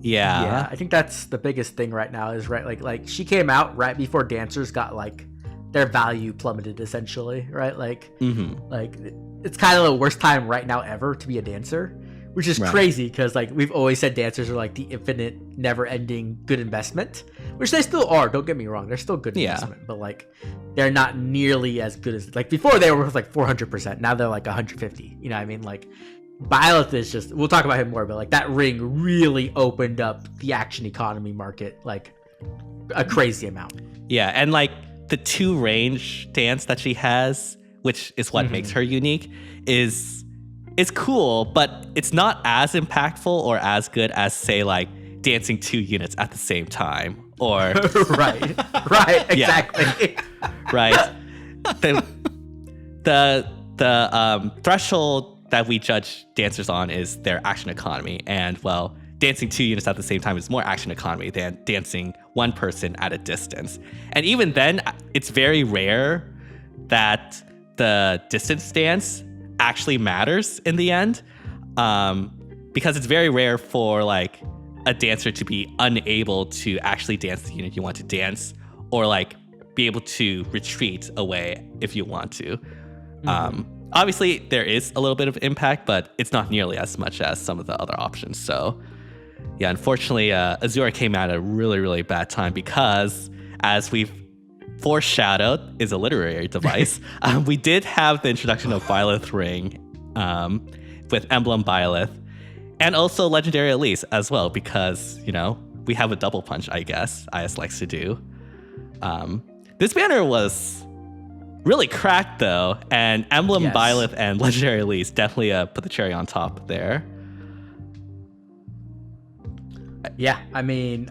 Yeah, I think that's the biggest thing right now is like she came out right before dancers got like their value plummeted essentially, right? Like, like it's kind of the worst time right now ever to be a dancer, which is crazy because like we've always said dancers are like the infinite, never-ending good investment, which they still are. Don't get me wrong, they're still good investment, but like they're not nearly as good as like before. They were worth like 400%. Now they're like 150. You know what I mean? Like Byleth is just, we'll talk about him more, but like that ring really opened up the action economy market like a crazy amount. Yeah, and like the 2 range dance that she has, which is what makes her unique, is cool, but it's not as impactful or as good as, say, like dancing 2 units at the same time, or right, exactly, right. The threshold that we judge dancers on is their action economy, and well, dancing 2 units at the same time is more action economy than dancing one person at a distance. And even then, it's very rare that the distance stance actually matters in the end, because it's very rare for like a dancer to be unable to actually dance the unit you want to dance, or like be able to retreat away if you want to. Obviously, there is a little bit of impact, but it's not nearly as much as some of the other options. So yeah, unfortunately, Azura came at a really, really bad time because, as we've foreshadowed, is a literary device. We did have the introduction of Byleth Ring with Emblem Byleth, and also Legendary Elise as well, because, you know, we have a double punch, I guess, IS likes to do. This banner was really cracked, though, and Emblem Byleth and Legendary Elise definitely put the cherry on top there. Yeah, I mean,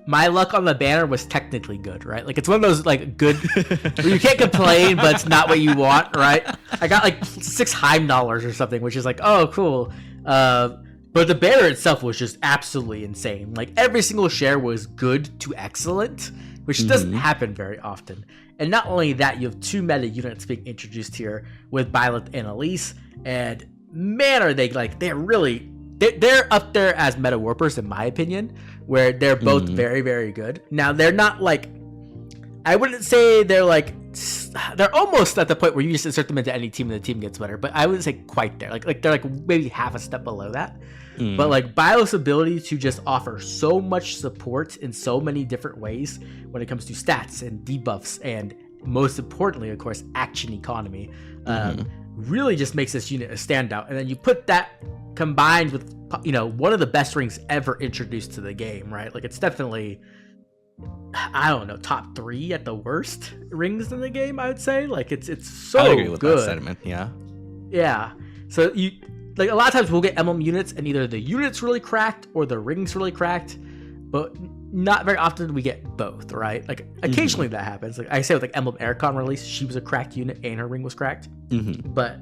my luck on the banner was technically good, right? Like, it's one of those, like, good, where you can't complain, but it's not what you want, right? I got, like, $6 Heim or something, which is like, oh, cool. But the banner itself was just absolutely insane. Like, every single share was good to excellent, which doesn't happen very often. And not only that, you have 2 meta units being introduced here with Byleth and Elise, and man, are they, like, they're up there as meta warpers, in my opinion, where they're both very, very good. Now, they're not like, I wouldn't say they're like, they're almost at the point where you just insert them into any team and the team gets better, but I wouldn't say quite there. Like they're like maybe half a step below that. But like Byleth's ability to just offer so much support in so many different ways when it comes to stats and debuffs, and most importantly, of course, action economy, really just makes this unit a standout. And then you put that combined with, you know, one of the best rings ever introduced to the game, right? Like, it's definitely, I don't know, top 3 at the worst rings in the game, I would say. Like, it's so good. I agree with that sentiment, yeah. Yeah. So you, like, a lot of times we'll get Emblem units and either the unit's really cracked or the ring's really cracked, but not very often do we get both, right? Like, occasionally that happens. Like I say with like Emblem Aircon release, she was a cracked unit and her ring was cracked. But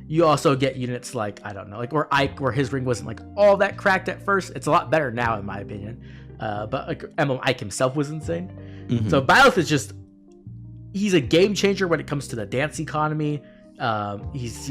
you also get units like, I don't know, like where Ike, where his ring wasn't like all that cracked at first. It's a lot better now, in my opinion. But like Emblem Ike himself was insane. So Byleth is just, he's a game changer when it comes to the dance economy. He's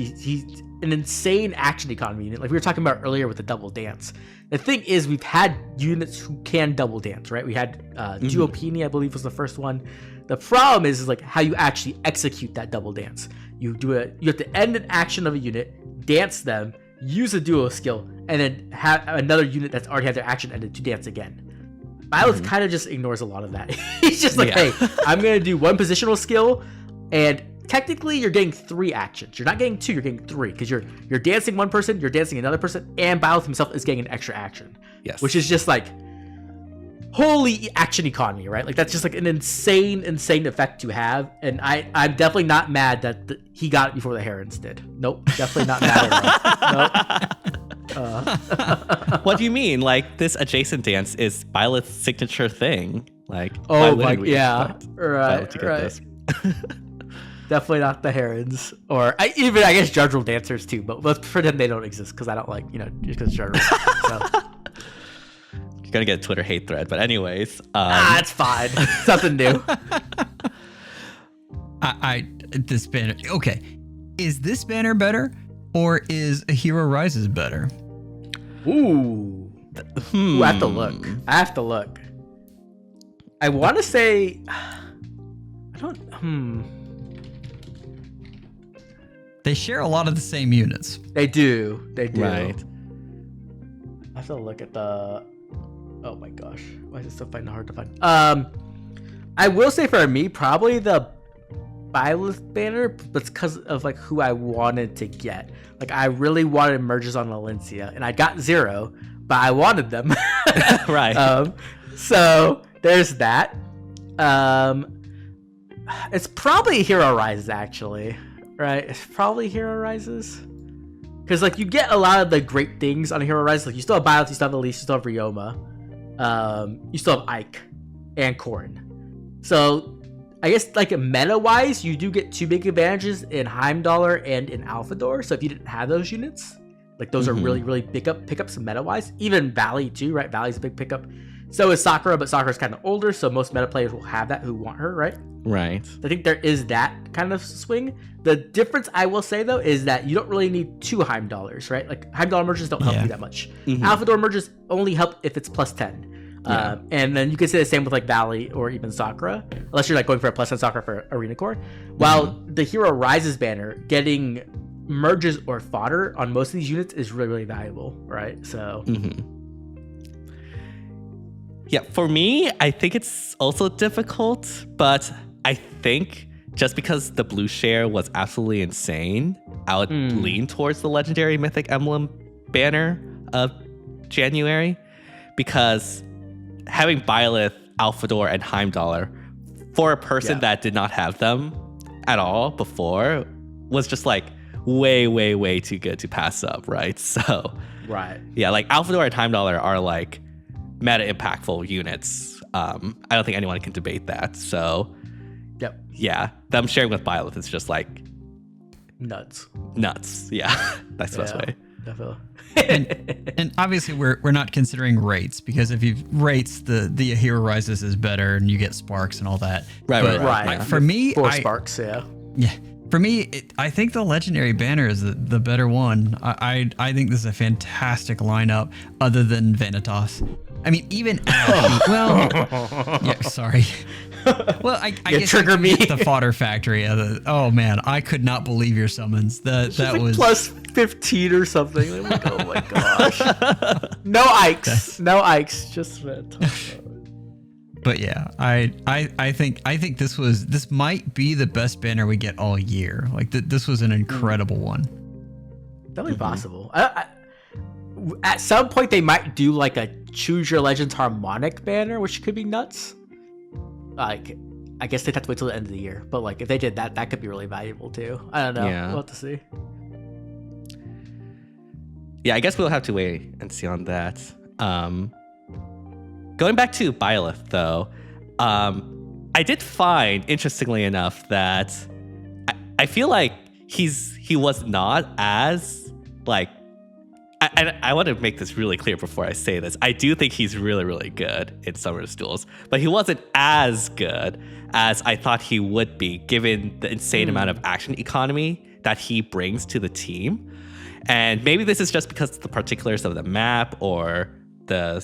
an insane action economy unit. Like we were talking about earlier with the double dance. The thing is, we've had units who can double dance, right? We had Duopini, I believe, was the first one. The problem is like how you actually execute that double dance. You have to end an action of a unit, dance them, use a duo skill, and then have another unit that's already had their action ended to dance again. Byleth kind of just ignores a lot of that. He's just like, hey, I'm going to do one positional skill, and technically you're getting 3 actions. You're not getting 2, you're getting 3, because you're dancing one person, you're dancing another person, and Byleth himself is getting an extra action. Yes. Which is just like, holy action economy, right? Like, that's just like an insane effect to have. And I'm definitely not mad that he got it before the Herons did. Nope, definitely not mad at all. Nope. What do you mean? Like, this adjacent dance is Byleth's signature thing. Like, oh my, yeah, right. This? Definitely not the Herons, or I guess Judrell dancers too. But let's pretend they don't exist because I don't like, just because Judrell. So. You're gonna get a Twitter hate thread, but anyways, it's fine. Something new. This banner. Okay, is this banner better, or is A Hero Rises better? Ooh, I have to look. I want to say, I don't. They share a lot of the same units. They do. Right. I have to look at the. Oh my gosh, why is it so hard to find? I will say for me, probably the Byleth banner, but it's because of like who I wanted to get. Like, I really wanted merges on Valencia, and I got 0, but I wanted them. Right. So there's that. It's probably Hero Rises, actually. Right? It's probably Hero Rises. Because like you get a lot of the great things on Hero Rises. Like, you still have Byleth, you still have Elise, you still have Ryoma. You still have Ike and Corrin. So I guess like meta wise, you do get 2 big advantages in Heimdallr and in Alphador. So if you didn't have those units, like those are really, really big pickups meta wise. Even Valley too, right? Valley's a big pickup. So is Sakura, but Sakura's kind of older, so most meta players will have that who want her, right? Right. I think there is that kind of swing. The difference I will say though is that you don't really need 2 Heimdallers, right? Like Heimdall merges don't help you that much. Alphador merges only help if it's plus 10. And then you can say the same with like Valley or even Sakura, unless you're like going for a plus 10 Sakura for Arena Core. While the Hero Rises banner, getting merges or fodder on most of these units is really, really valuable, right? So yeah, for me, I think it's also difficult, but I think just because the blue share was absolutely insane, I would lean towards the legendary Mythic Emblem banner of January, because having Byleth, Alphador, and Heimdallr for a person that did not have them at all before was just like way, way, way too good to pass up, right? So, yeah, like Alphador and Heimdallr are like meta impactful units. I don't think anyone can debate that. So, yeah, them sharing with Byleth is just like nuts. Yeah, that's the best way. Definitely. and obviously we're not considering rates, because if you rates, the Hero Rises is better and you get sparks and all that. Right. Like, for me, 4 sparks. Yeah. For me, I think the legendary banner is the better one. I think this is a fantastic lineup, other than Vanitas. I mean, even well, yeah, sorry. Well, I guess trigger me. The fodder factory. Oh man, I could not believe your summons. That like was plus 15 or something. I'm like, oh my gosh. No Ikes, just Vanitas. But yeah, I think this might be the best banner we get all year. Like this was an incredible one. Definitely possible. At some point they might do like a Choose Your Legends Harmonic banner, which could be nuts. Like, I guess they'd have to wait till the end of the year. But like, if they did that, that could be really valuable too. I don't know. Yeah. We'll have to see. Yeah, I guess we'll have to wait and see on that. Going back to Byleth, though, I did find, interestingly enough, that I feel like he was not as, like, I want to make this really clear before I say this. I do think he's really, really good in Summer's Duels, but he wasn't as good as I thought he would be, given the insane amount of action economy that he brings to the team. And maybe this is just because of the particulars of the map or the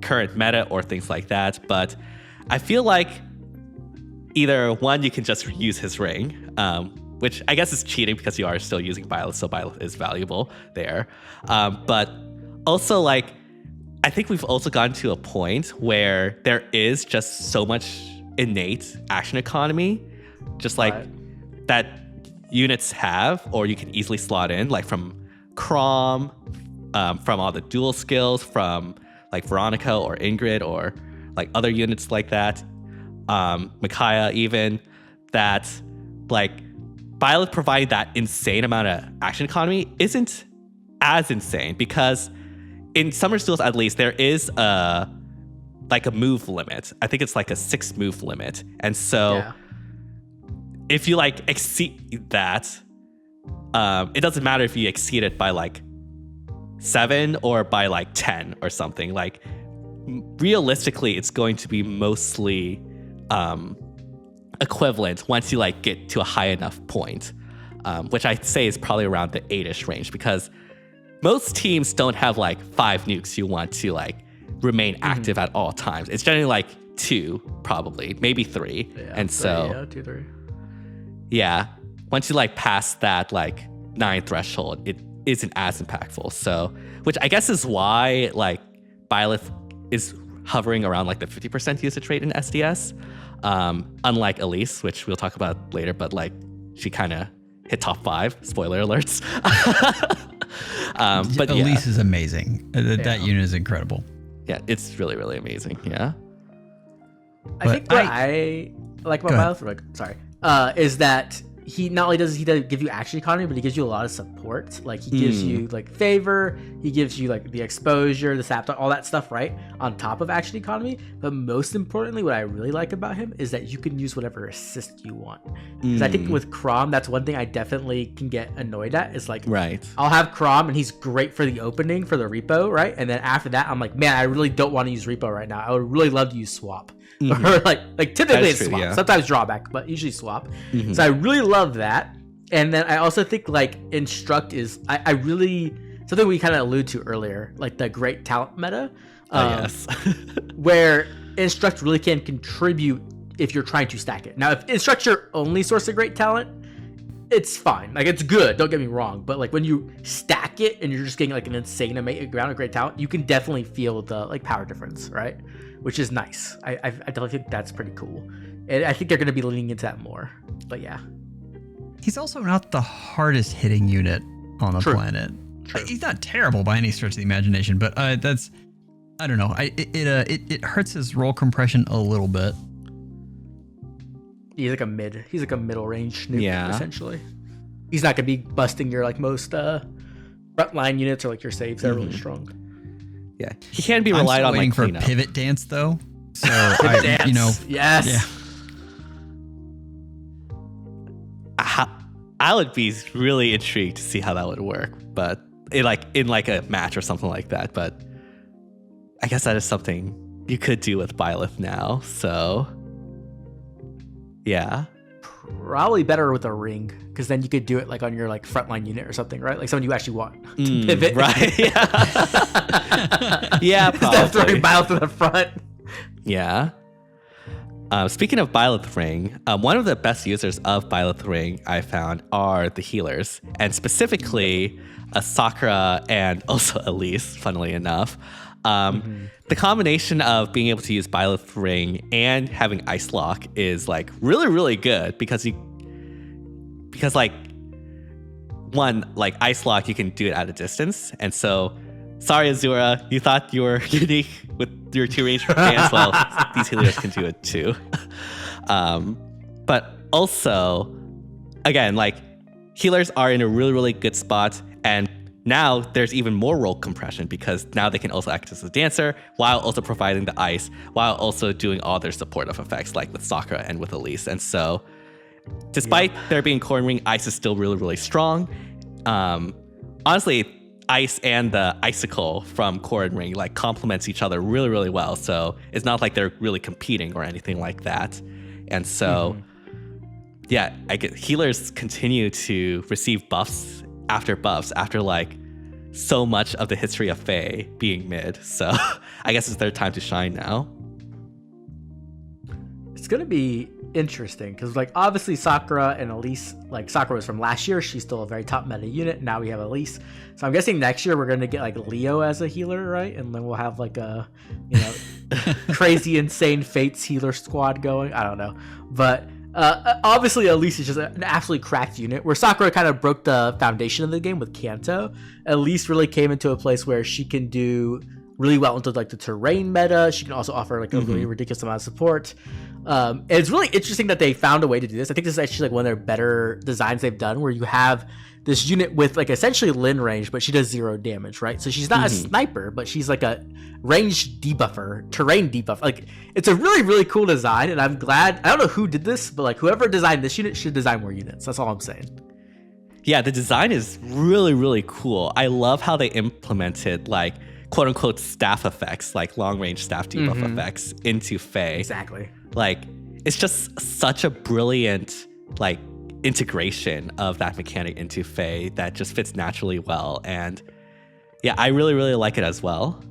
current meta or things like that, but I feel like either one, you can just use his ring, which I guess is cheating because you are still using Byleth, so Byleth is valuable there. But also, like, I think we've also gotten to a point where there is just so much innate action economy, just like that units have, or you can easily slot in, like from Chrom, from all the dual skills, from like Veronica or Ingrid or like other units like that, Micaiah even, that like Byleth providing that insane amount of action economy isn't as insane, because in Summer's Duels at least there is a move limit. I think it's like a 6 move limit, and so if you like exceed that, it doesn't matter if you exceed it by like 7 or by like 10 or something. Like realistically, it's going to be mostly equivalent once you like get to a high enough point, which I'd say is probably around the 8-ish range, because most teams don't have like 5 nukes you want to like remain active at all times. It's generally like 2, probably, maybe 3. And so 2, 3. Yeah, once you like pass that like 9 threshold, it isn't as impactful. So, which I guess is why like Byleth is hovering around like the 50% usage rate in SDS, unlike Elise, which we'll talk about later, but like she kind of hit top 5, spoiler alerts. But Elise is amazing. That unit is incredible. Yeah, it's really, really amazing. Yeah. I think what I like about Byleth, is that he not only does he give you action economy, but he gives you a lot of support. Like he gives you like favor, he gives you like the exposure, the sap, all that stuff, right? On top of action economy. But most importantly, what I really like about him is that you can use whatever assist you want. Because I think with Crom, that's one thing I definitely can get annoyed at. Is like, I'll have Crom and he's great for the opening for the repo, right? And then after that, I'm like, man, I really don't want to use repo right now. I would really love to use swap. Or like typically it's swap, sometimes drawback, but usually swap. So I really love that. And then I also think like instruct is I really something we kind of alluded to earlier, like the great talent meta, where instruct really can contribute if you're trying to stack it. Now if instruct's your only source of great talent, it's fine, like it's good, don't get me wrong, but like when you stack it and you're just getting like an insane amount of great talent, you can definitely feel the like power difference, right? Which is nice. I definitely think that's pretty cool. And I think they're going to be leaning into that more. But yeah. He's also not the hardest hitting unit on the planet. He's not terrible by any stretch of the imagination, but that's, I don't know. It hurts his roll compression a little bit. He's like a middle range nuke, essentially. He's not going to be busting your like most frontline units or like your saves that are really strong. Yeah, he can be relied on. I'm like still waiting for pivot dance though. So yes. I would be really intrigued to see how that would work, but in like a match or something like that. But I guess that is something you could do with Byleth now. So yeah, probably better with a ring, because then you could do it like on your like frontline unit or something, right? Like someone you actually want to pivot, right? Yeah, probably. Instead of throwing Byleth to the front. Yeah. Speaking of Byleth Ring, one of the best users of Byleth Ring I found are the healers, and specifically Sakura and also Elise, funnily enough. The combination of being able to use Byleth Ring and having Ice Lock is like really, really good because like one, like Ice Lock, you can do it at a distance. And so, sorry, Azura, you thought you were unique with your 2 range fans. Well, these healers can do it too. But also, again, like healers are in a really, really good spot. And now there's even more roll compression because now they can also act as a dancer while also providing the ice, while also doing all their supportive effects like with Sakura and with Elise. And so despite there being Core Ring, ice is still really, really strong. Honestly, ice and the icicle from Core and Ring like complements each other really, really well. So it's not like they're really competing or anything like that. And so, yeah, healers continue to receive buffs after like so much of the history of Fae being mid. So I guess it's their time to shine now. It's gonna be interesting because like obviously Sakura and Elise, like Sakura was from last year, she's still a very top meta unit. Now we have Elise, so I'm guessing next year we're gonna get like Leo as a healer, right? And then we'll have like a crazy insane Fates healer squad going. I don't know, but obviously Elise is just an absolutely cracked unit, where Sakura kind of broke the foundation of the game with Kanto. Elise really came into a place where she can do really well into like the terrain meta. She can also offer like a really ridiculous amount of support. And it's really interesting that they found a way to do this. I think this is actually like one of their better designs they've done, where you have this unit with like essentially Lin range, but she does 0 damage, right? So she's not a sniper, but she's like a range debuffer, terrain debuffer. Like it's a really, really cool design, and I'm glad. I don't know who did this, but like whoever designed this unit should design more units. That's all I'm saying. Yeah, the design is really, really cool. I love how they implemented like quote unquote staff effects, like long range staff debuff effects into Fae. Exactly. Like it's just such a brilliant like integration of that mechanic into Fae that just fits naturally well. And yeah, I really, really like it as well.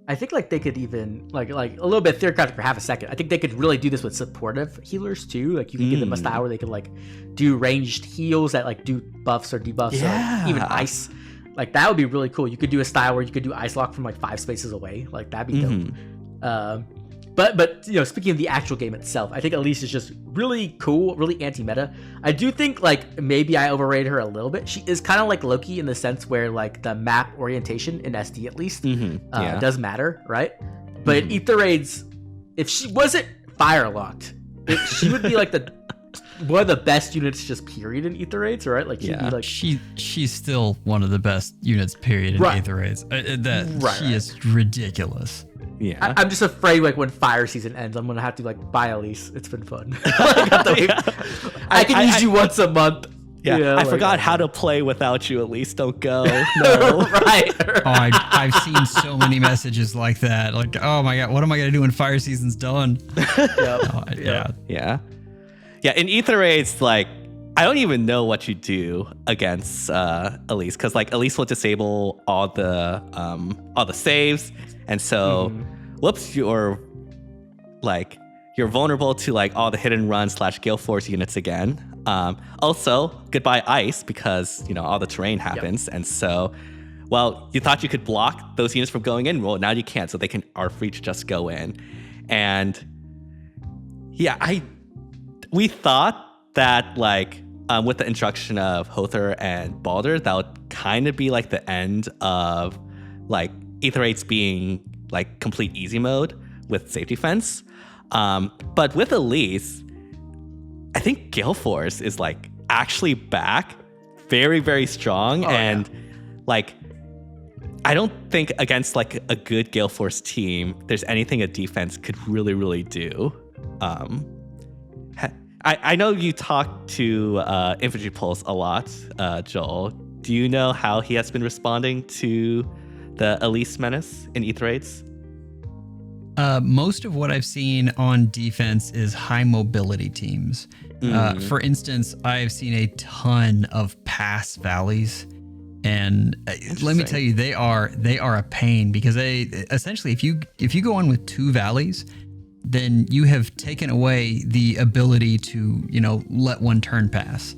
I think like they could even like a little bit theocratic for half a second. I think they could really do this with supportive healers too. Like you can give them a style where they could like do ranged heals that like do buffs or debuffs or even ice. Like that would be really cool. You could do a style where you could do ice lock from like 5 spaces away. Like that'd be dope. But speaking of the actual game itself, I think Elise is just really cool, really anti-meta. I do think like maybe I overrated her a little bit. She is kind of like Loki in the sense where like the map orientation in SD at least does matter, right? But in Ether Raids, if she wasn't fire locked, she would be like one of the best units just period in Aether Raids, right? Like she'd be like she's still one of the best units period in Aether Raids. She is ridiculous. Yeah, I'm just afraid like when fire season ends, I'm gonna have to like buy Elise. It's been fun. I can use you once a month. Yeah, you know, I forgot how to play without you. Elise, don't go. No. Right. Oh, I've seen so many messages like that. Like, oh my god, what am I gonna do when fire season's done? Yeah. In Aether Raids, like, I don't even know what you do against Elise, because like Elise will disable all the saves, and so whoops, you're vulnerable to like all the hit and run / Gale Force units again. Also, goodbye ice, because all the terrain happens, and so, well, you thought you could block those units from going in. Well, now you can't, so they are free to just go in. And yeah, we thought that like with the introduction of Hother and Balder, that would kind of be like the end of like Aether Raids being like complete easy mode with safety fence. But with Elise, I think Gale Force is like actually back very, very strong. Like, I don't think against like a good Gale Force team, there's anything a defense could really, really do. I know you talk to Infantry Pulse a lot, Joel. Do you know how he has been responding to the Elise menace in Aether Raids? Most of what I've seen on defense is high mobility teams. For instance, I've seen a ton of pass valleys, and let me tell you, they are a pain, because they essentially, if you go on with 2 valleys, then you have taken away the ability to let one turn pass.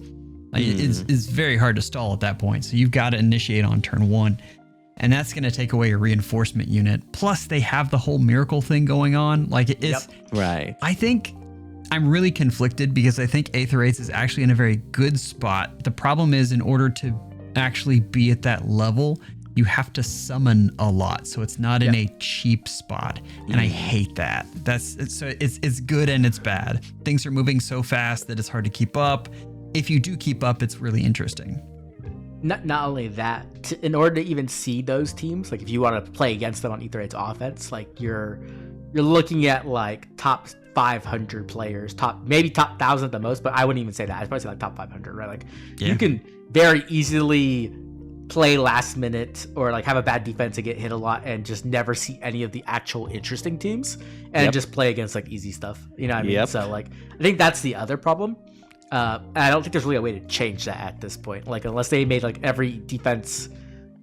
It's very hard to stall at that point, so you've got to initiate on turn 1. And that's going to take away a reinforcement unit. Plus, they have the whole miracle thing going on. Like, it's right. I think I'm really conflicted, because I think Aether Raids is actually in a very good spot. The problem is, in order to actually be at that level, you have to summon a lot, so it's not in a cheap spot, and I hate that. It's good and it's bad. Things are moving so fast that it's hard to keep up. If you do keep up, it's really interesting. Not only that, in order to even see those teams, like if you want to play against them on Aether Raids offense, like you're looking at like top 500 players, maybe top 1,000 at the most, but I wouldn't even say that. I'd probably say like top 500, right? Like you can very easily play last minute or like have a bad defense and get hit a lot and just never see any of the actual interesting teams and just play against like easy stuff. You know what I mean? So like I think that's the other problem. And I don't think there's really a way to change that at this point. Like unless they made like every defense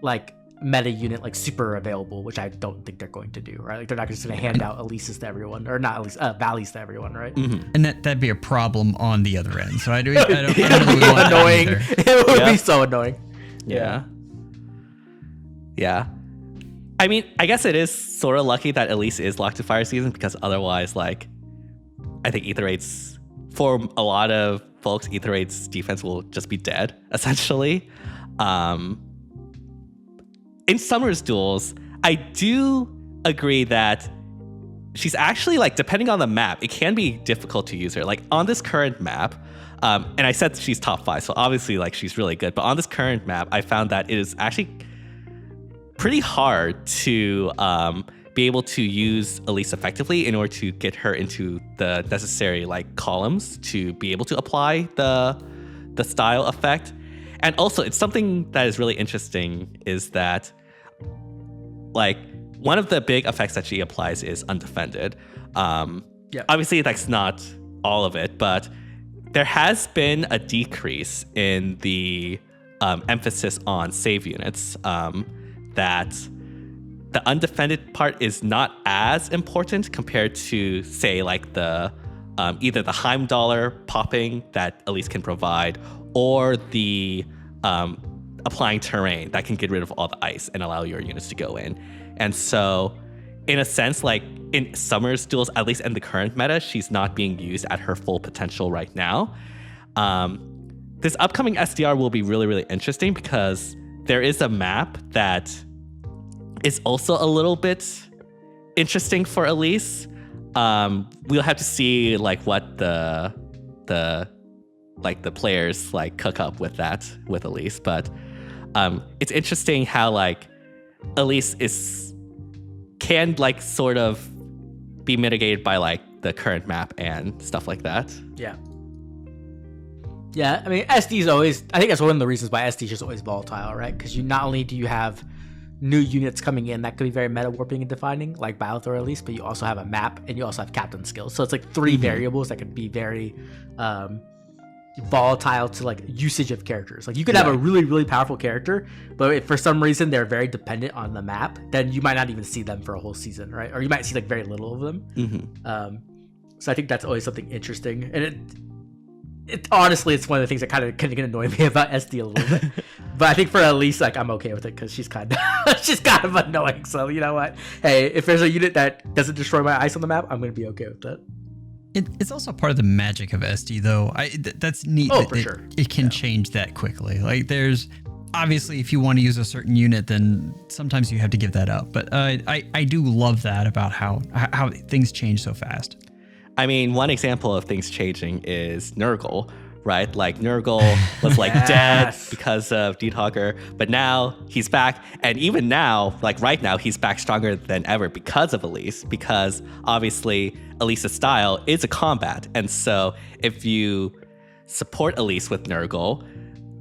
like meta unit like super available, which I don't think they're going to do, right? Like they're not just going to hand out Elises to everyone, or not Elise, valleys to everyone, right? And that'd be a problem on the other end. So I don't really want annoying. That it would be so annoying. Yeah. I mean, I guess it is sort of lucky that Elise is locked to fire season, because otherwise, like, I think Aether Raids, for a lot of folks, Aether Raids defense will just be dead, essentially. In Summer's duels, I do agree that she's actually, like, depending on the map, it can be difficult to use her. Like, on this current map, and I said she's top 5, so obviously, like, she's really good. But on this current map, I found that it is actually pretty hard to be able to use Elise effectively in order to get her into the necessary like columns to be able to apply the style effect. And also, it's something that is really interesting is that like one of the big effects that she applies is undefended. Obviously, that's not all of it, but there has been a decrease in the emphasis on save units. That the undefended part is not as important compared to, say, like the either the Heimdallr popping that Elise can provide, or the applying terrain that can get rid of all the ice and allow your units to go in. And so, in a sense, like in Summer's duels, at least in the current meta, she's not being used at her full potential right now. This upcoming SDR will be really, really interesting, because there is a map that is also a little bit interesting for Elise. we'll have to see like what the players like cook up with that with Elise. But it's interesting how like Elise can like sort of be mitigated by like the current map and stuff like that. Yeah. Yeah, I mean, SD is always, I think that's one of the reasons why SD is just always volatile, right? Because not only do you have new units coming in that could be very meta warping and defining, like Byleth or Elise, but you also have a map and you also have captain skills. So it's like three variables that could be very volatile to like usage of characters. Like you could have a really, really powerful character, but if for some reason they're very dependent on the map, then you might not even see them for a whole season, right? Or you might see like very little of them. So I think that's always something interesting. And it honestly, it's one of the things that kind of can annoy me about SD a little bit. But I think for Elise, like I'm okay with it because she's kind of annoying. So you know what? Hey, if there's a unit that doesn't destroy my ice on the map, I'm gonna be okay with that. It's also part of the magic of SD, though. That's neat. Oh, for sure. It can change that quickly. Like there's obviously, if you want to use a certain unit, then sometimes you have to give that up. But I do love that about how things change so fast. I mean, one example of things changing is Nurgle, right? Like Nurgle was like dead because of Deedhogger, but now he's back. And even now, like right now, he's back stronger than ever because of Elise, because obviously Elise's style is a combat. And so if you support Elise with Nurgle,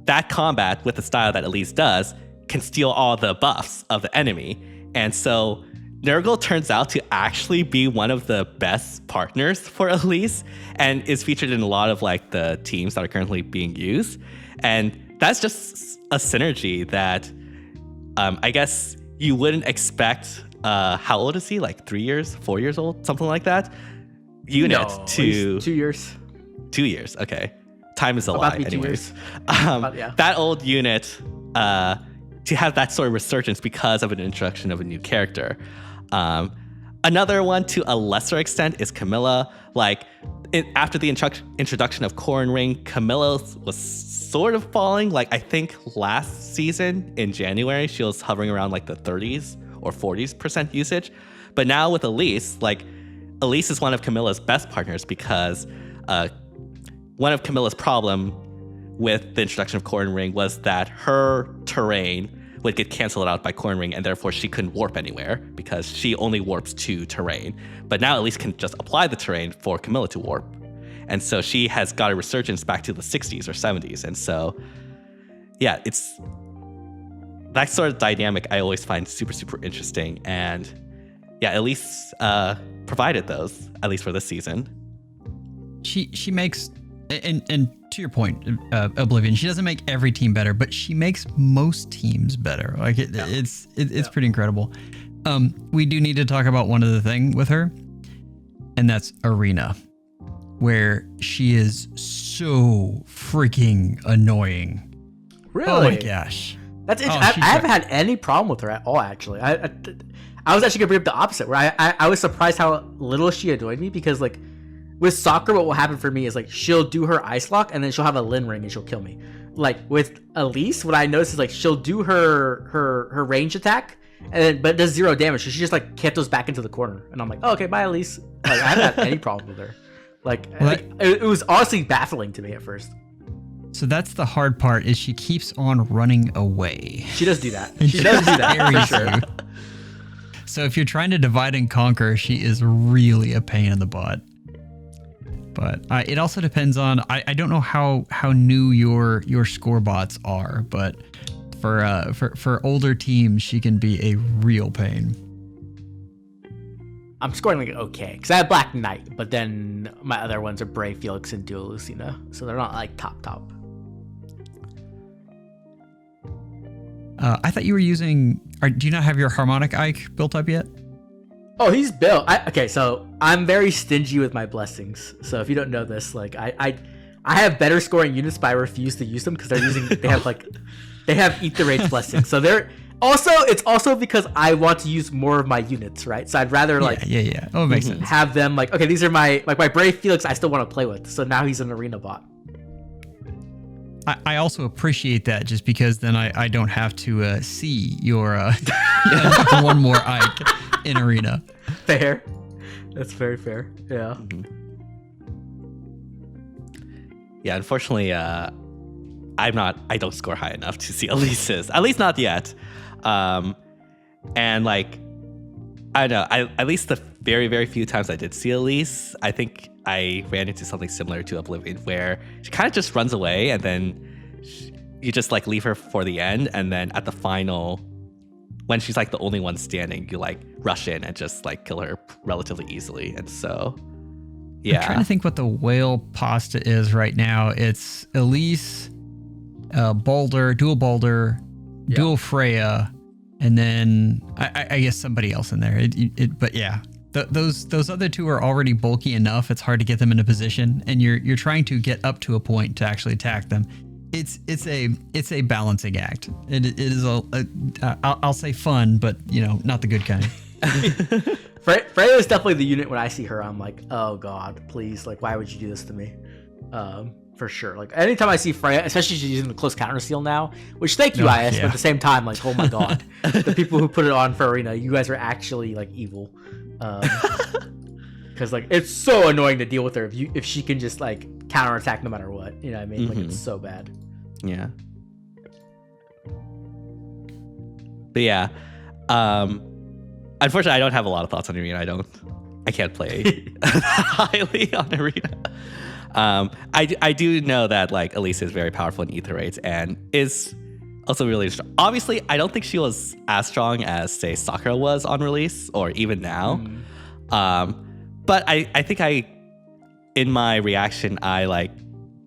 that combat with the style that Elise does can steal all the buffs of the enemy. And so Nurgle turns out to actually be one of the best partners for Elise and is featured in a lot of like the teams that are currently being used. And that's just a synergy that I guess you wouldn't expect. How old is he? Like 3 years, 4 years old, something like that? Unit to 2 years. 2 years. Okay. Time is a lie. Anyways, that old unit to have that sort of resurgence because of an introduction of a new character. Another one to a lesser extent is Camilla. Like after the introduction of Corrin Ring, Camilla was sort of falling. Like I think last season in January, she was hovering around like the 30s or 40% usage. But now with Elise, like Elise is one of Camilla's best partners because one of Camilla's problem with the introduction of Corrin Ring was that her terrain would get canceled out by Corrin Ring, and therefore she couldn't warp anywhere because she only warps to terrain. But now Elise can just apply the terrain for Camilla to warp. And so she has got a resurgence back to the 60s or 70s. And so, yeah, it's that sort of dynamic I always find super, super interesting. And yeah, Elise provided those, at least for this season. She makes, and to your point, Oblivion, she doesn't make every team better, but she makes most teams better. Like it's pretty incredible. We do need to talk about one other thing with her, and that's Arena, where she is so freaking annoying. Really? Oh my gosh. That's I haven't had any problem with her at all, actually. I was actually gonna bring up the opposite, where I was surprised how little she annoyed me, because like with soccer, what will happen for me is like she'll do her ice lock and then she'll have a Lin ring and she'll kill me. Like with Elise, what I noticed is like she'll do her range attack and then, but it does 0 damage. So she just like cantos back into the corner, and I'm like, oh, okay, bye Elise. Like I haven't had any problem with her. Like, it was honestly baffling to me at first. So that's the hard part, is she keeps on running away. She does do that. She does do that for sure. So if you're trying to divide and conquer, she is really a pain in the butt. But it also depends on, I don't know how new your score bots are, but for older teams, she can be a real pain. I'm scoring like okay, because I have Black Knight, but then my other ones are Brave Felix and Duo Lucina, so they're not like top. I thought you were using, do you not have your Harmonic Ike built up yet? Oh, he's built. Okay, so I'm very stingy with my blessings. So if you don't know this, like I have better scoring units, but I refuse to use them because they have Eat the Rage blessings. So it's also because I want to use more of my units, right? So I'd rather Oh, it makes sense. Have them like, okay, these are my Brave Felix I still want to play with. So now he's an arena bot. I also appreciate that, just because then I don't have to see your one more Ike in arena. Fair. That's very fair. Yeah. Mm-hmm. Yeah, unfortunately, I don't score high enough to see Elise's, at least not yet. And like, I don't know, at least the very, very few times I did see Elise, I think I ran into something similar to Oblivion, where she kind of just runs away and then you just like leave her for the end. And then at the final, when she's like the only one standing, you like rush in and just like kill her relatively easily. And so, yeah. I'm trying to think what the whale pasta is right now. It's Elise, Baldur, dual Freya, and then I guess somebody else in there. But yeah, those other two are already bulky enough. It's hard to get them in a position, and you're trying to get up to a point to actually attack them. It's a balancing act. It is I'll say fun, but not the good kind. Freya is definitely the unit when I see her, I'm like, oh god, please, like, why would you do this to me? For sure. Like, anytime I see Freya, especially she's using the close counter seal now, which thank you, IS, but at the same time, like, oh my god, the people who put it on for Arena, you guys are actually like evil. Because like it's so annoying to deal with her if she can just like counterattack no matter what. You know what I mean? Like it's so bad. Yeah. But yeah, unfortunately, I don't have a lot of thoughts on Arena. I can't play highly on Arena. I do know that like Elise is very powerful in ether rates and is also really strong. Obviously, I don't think she was as strong as say Sakura was on release or even now. But I think in my reaction, I like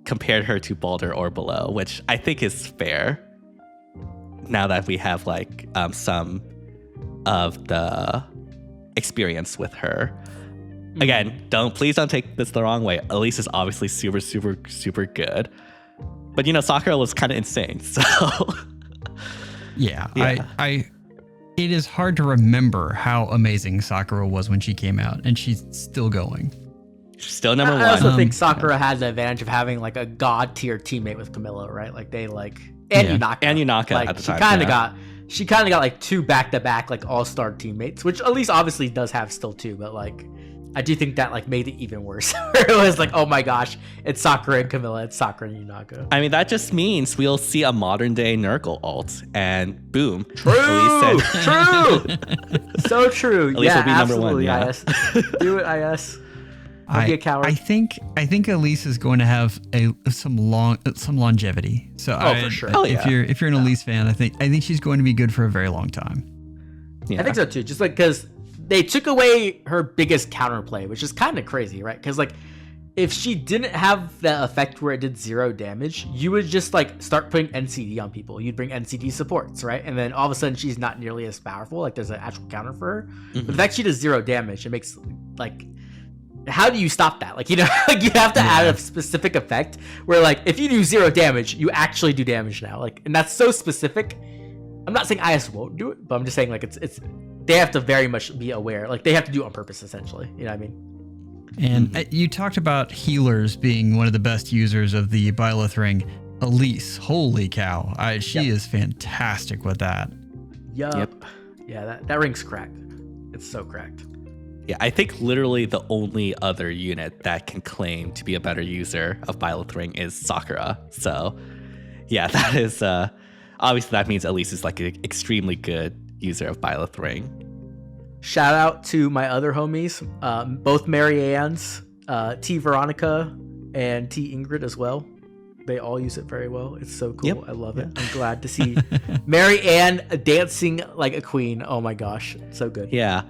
compared her to Baldur or below, which I think is fair. Now that we have like some of the experience with her. Again, please don't take this the wrong way. Elise is obviously super, super, super good. But Sakura was kind of insane. So yeah. It is hard to remember how amazing Sakura was when she came out, and she's still going. She's still number one. I also think Sakura has the advantage of having like a god tier teammate with Camilla, right? Like they like Yunaka like, at the time. She kind of got like two back-to-back like all-star teammates, which Elise obviously does have still too, but like I do think that like made it even worse. It was like, oh my gosh, it's Sakura and Camilla, it's Sakura and Yunaka. I mean, that just means we'll see a modern day Nurgle ult, and boom. True. So true. Elise will be number one. Yeah. IS. Do it, IS. Don't be a coward. I think Elise is going to have some longevity. So for sure. If you're an Elise fan, I think she's going to be good for a very long time. Yeah. I think so too. Just like because they took away her biggest counterplay, which is kind of crazy, right? Because like if she didn't have that effect where it did 0 damage, you would just like start putting NCD on people. You'd bring NCD supports, right? And then all of a sudden she's not nearly as powerful. Like there's an actual counter for her. But the fact she does 0 damage, it makes like, how do you stop that? Like, like you have to add a specific effect where like if you do 0 damage, you actually do damage now. Like, and that's so specific. I'm not saying IS won't do it, but I'm just saying like it's they have to very much be aware. Like they have to do it on purpose, essentially. You know what I mean? And you talked about healers being one of the best users of the Byleth ring. Elise, holy cow. She is fantastic with that. Yep. Yeah, that ring's cracked. It's so cracked. Yeah, I think literally the only other unit that can claim to be a better user of Byleth ring is Sakura. So yeah, that is obviously that means Elise is like an extremely good user of Byleth ring. Shout out to my other homies, both Mary Ann's, T Veronica and T Ingrid as well. They all use it very well. It's so cool. Yep. I love it. I'm glad to see Mary Ann dancing like a queen. Oh my gosh, so good. Yeah.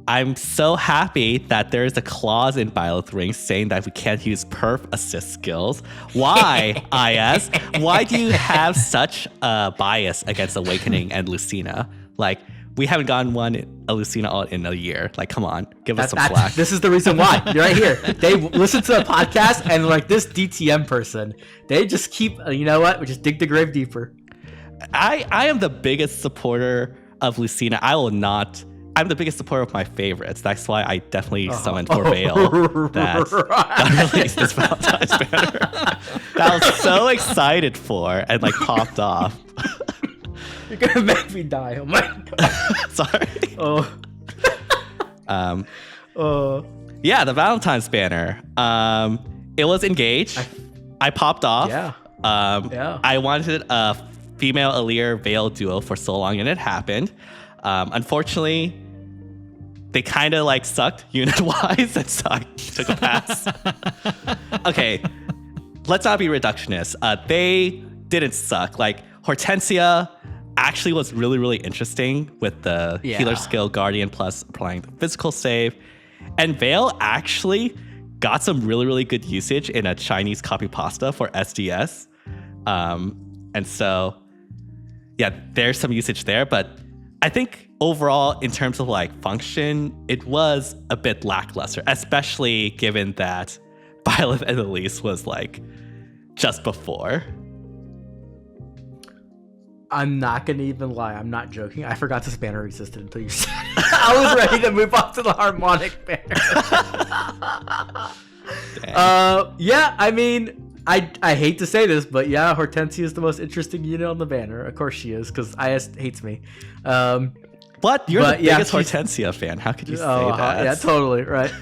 I'm so happy that there is a clause in Byleth ring saying that we can't use perf assist skills. Why, IS? Why do you have such a bias against Awakening and Lucina? Like, we haven't gotten a Lucina ult in a year. Like, come on, give us some slack. This is the reason why. You're right here. They listen to a podcast and like this DTM person, they just keep, you know what? We just dig the grave deeper. I am the biggest supporter of Lucina. I'm the biggest supporter of my favorites. That's why I definitely summoned for Veil that got released this Valentine's banner. That I was so excited for and like popped off. You're gonna make me die. Oh my god. Sorry. Oh. Yeah, the Valentine's banner. It was engaged. I popped off. Yeah. I wanted a female Ilian Veil duo for so long, and it happened. Unfortunately, they kind of like sucked unit-wise, and so I took a pass. Okay, let's not be reductionist. They didn't suck. Like, Hortensia actually was really, really interesting with the healer skill Guardian plus applying the physical save. And Veil actually got some really, really good usage in a Chinese copy pasta for SDS. And so, yeah, there's some usage there. But I think overall, in terms of like function, it was a bit lackluster, especially given that Byleth and Elise was like just before. I'm not going to even lie. I'm not joking. I forgot this banner existed until you said it. I was ready to move on to the Harmonic banner. Yeah, I mean, I hate to say this, but yeah, Hortensia is the most interesting unit on the banner. Of course she is, because IS hates me. What? You're the biggest Hortensia fan. How could you say that? Yeah, totally, right.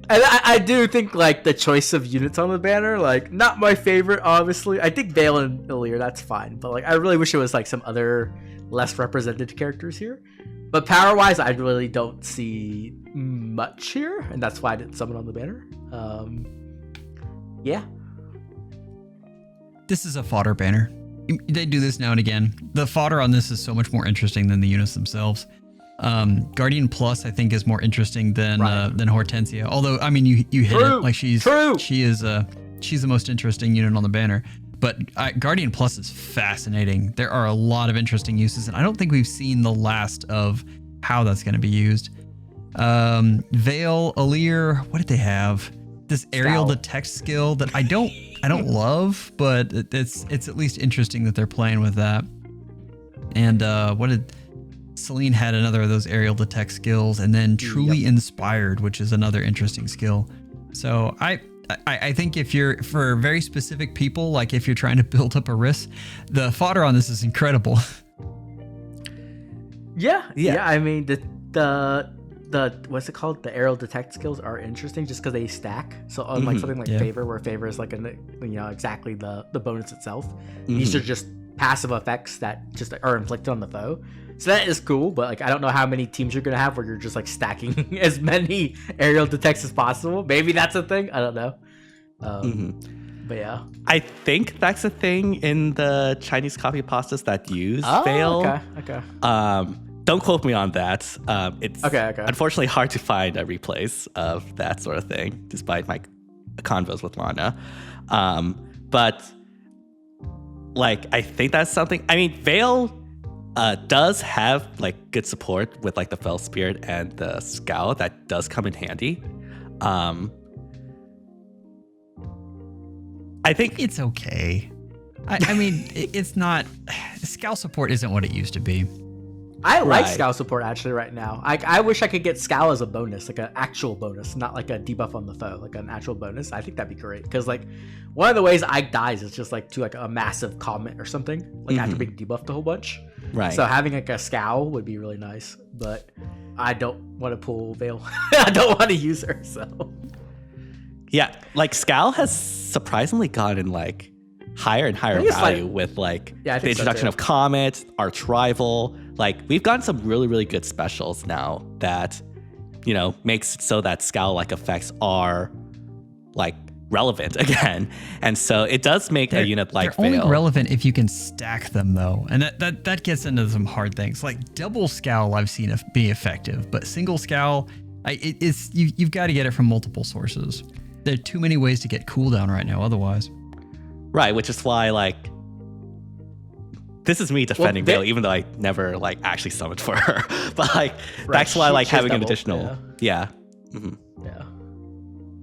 And I do think, like, the choice of units on the banner, like, not my favorite, obviously. I think Veil and Ilian, that's fine. But, like, I really wish it was, like, some other less represented characters here. But power-wise, I really don't see much here. And that's why I didn't summon on the banner. Yeah. This is a fodder banner. They do this now and again. The fodder on this is so much more interesting than the units themselves. Guardian Plus, I think, is more interesting than Hortensia. Although, I mean, you hit it. Like, she's the most interesting unit on the banner. But Guardian Plus is fascinating. There are a lot of interesting uses, and I don't think we've seen the last of how that's going to be used. Veil, Ilian, what did they have? This aerial detect skill that I don't love, but it's at least interesting that they're playing with that. And Celine had another of those aerial detect skills, and then Truly Inspired, which is another interesting skill. So I think if you're, for very specific people, like if you're trying to build up a risk, the fodder on this is incredible. Yeah. I mean, the what's it called? The aerial detect skills are interesting just because they stack. So unlike something like Favor, where Favor is like exactly the bonus itself, these are just passive effects that just are inflicted on the foe. So that is cool, but like I don't know how many teams you're gonna have where you're just like stacking as many aerial detects as possible. Maybe that's a thing. I don't know. But yeah, I think that's a thing in the Chinese copy pastas that use Veil. Okay. Don't quote me on that. It's okay. Unfortunately hard to find a replays of that sort of thing, despite my convos with Lana. But like I think that's something. I mean, Veil does have like good support with like the Fell Spirit and the Scowl that does come in handy. I think it's okay. I mean, it's not. Scowl support isn't what it used to be. I like Scowl support actually right now. I wish I could get Scowl as a bonus, like an actual bonus, not like a debuff on the foe, like an actual bonus. I think that'd be great because like one of the ways Ike dies is just like to like a massive comment or something, like after being debuffed a whole bunch. Right. So having like a Scowl would be really nice, but I don't want to pull Veil. I don't want to use her. So yeah, like Scowl has surprisingly gotten like higher and higher value with like the introduction of Comet, Arch Rival. Like we've gotten some really, really good specials now that, you know, makes it so that Scowl like effects are like relevant again. And so it does make a unit like Veil. They're only relevant if you can stack them though. And that gets into some hard things. Like double Scowl I've seen be effective, but single Scowl, you've got to get it from multiple sources. There are too many ways to get cooldown right now otherwise. Right, which is why like this is me defending Veil, even though I never like actually summoned for her. But like that's why like having an additional Yeah.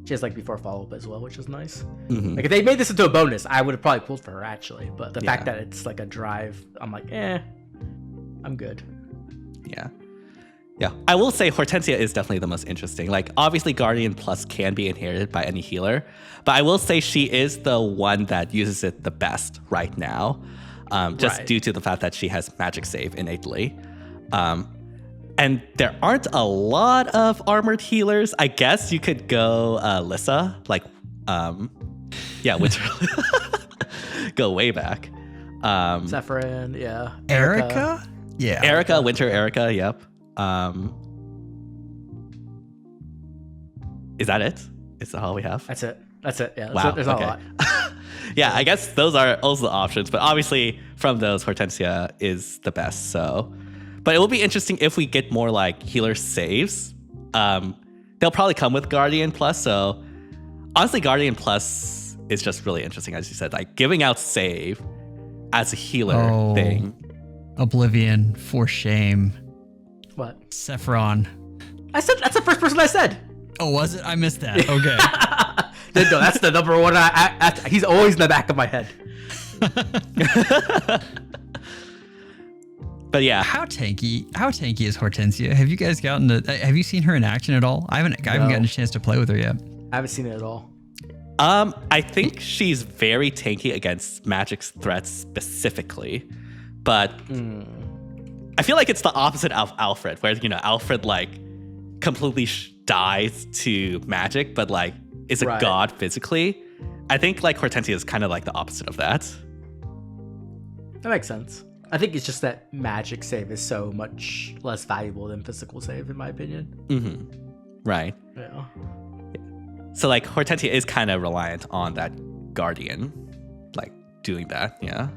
She has like before follow-up as well, which is nice. Like if they made this into a bonus, I would have probably pulled for her actually. But the fact that it's like a drive, I'm like, I'm good. Yeah, I will say Hortensia is definitely the most interesting. Like, obviously, Guardian Plus can be inherited by any healer, but I will say she is the one that uses it the best right now, due to the fact that she has magic save innately. And there aren't a lot of armored healers. I guess you could go Lissa, like, Winter. Go way back. Zephyrin, yeah. Erica? Yeah. Erica, Winter Erica, yep. Is that it? Is that all we have? That's it. Yeah. Wow. There's not a lot. Yeah, I guess those are also the options. But obviously, from those, Hortensia is the best. So, but it will be interesting if we get more like healer saves. They'll probably come with Guardian Plus. So, honestly, Guardian Plus is just really interesting, as you said, like giving out save as a healer thing. Oblivion, for shame. What? Sephiron. I said that's the first person I said. Oh, was it? I missed that. Okay. No, that's the number one. He's always in the back of my head. But yeah, how tanky is Hortensia? Have you guys have you seen her in action at all? I haven't gotten a chance to play with her yet. I haven't seen it at all. I think she's very tanky against magic's threats specifically, but I feel like it's the opposite of Alfred, where Alfred like completely dies to magic, but like is a god physically. I think like Hortensia is kind of like the opposite of that. That makes sense. I think it's just that magic save is so much less valuable than physical save, in my opinion. Mm-hmm. Right. Yeah. So like Hortensia is kind of reliant on that guardian, like doing that. Yeah.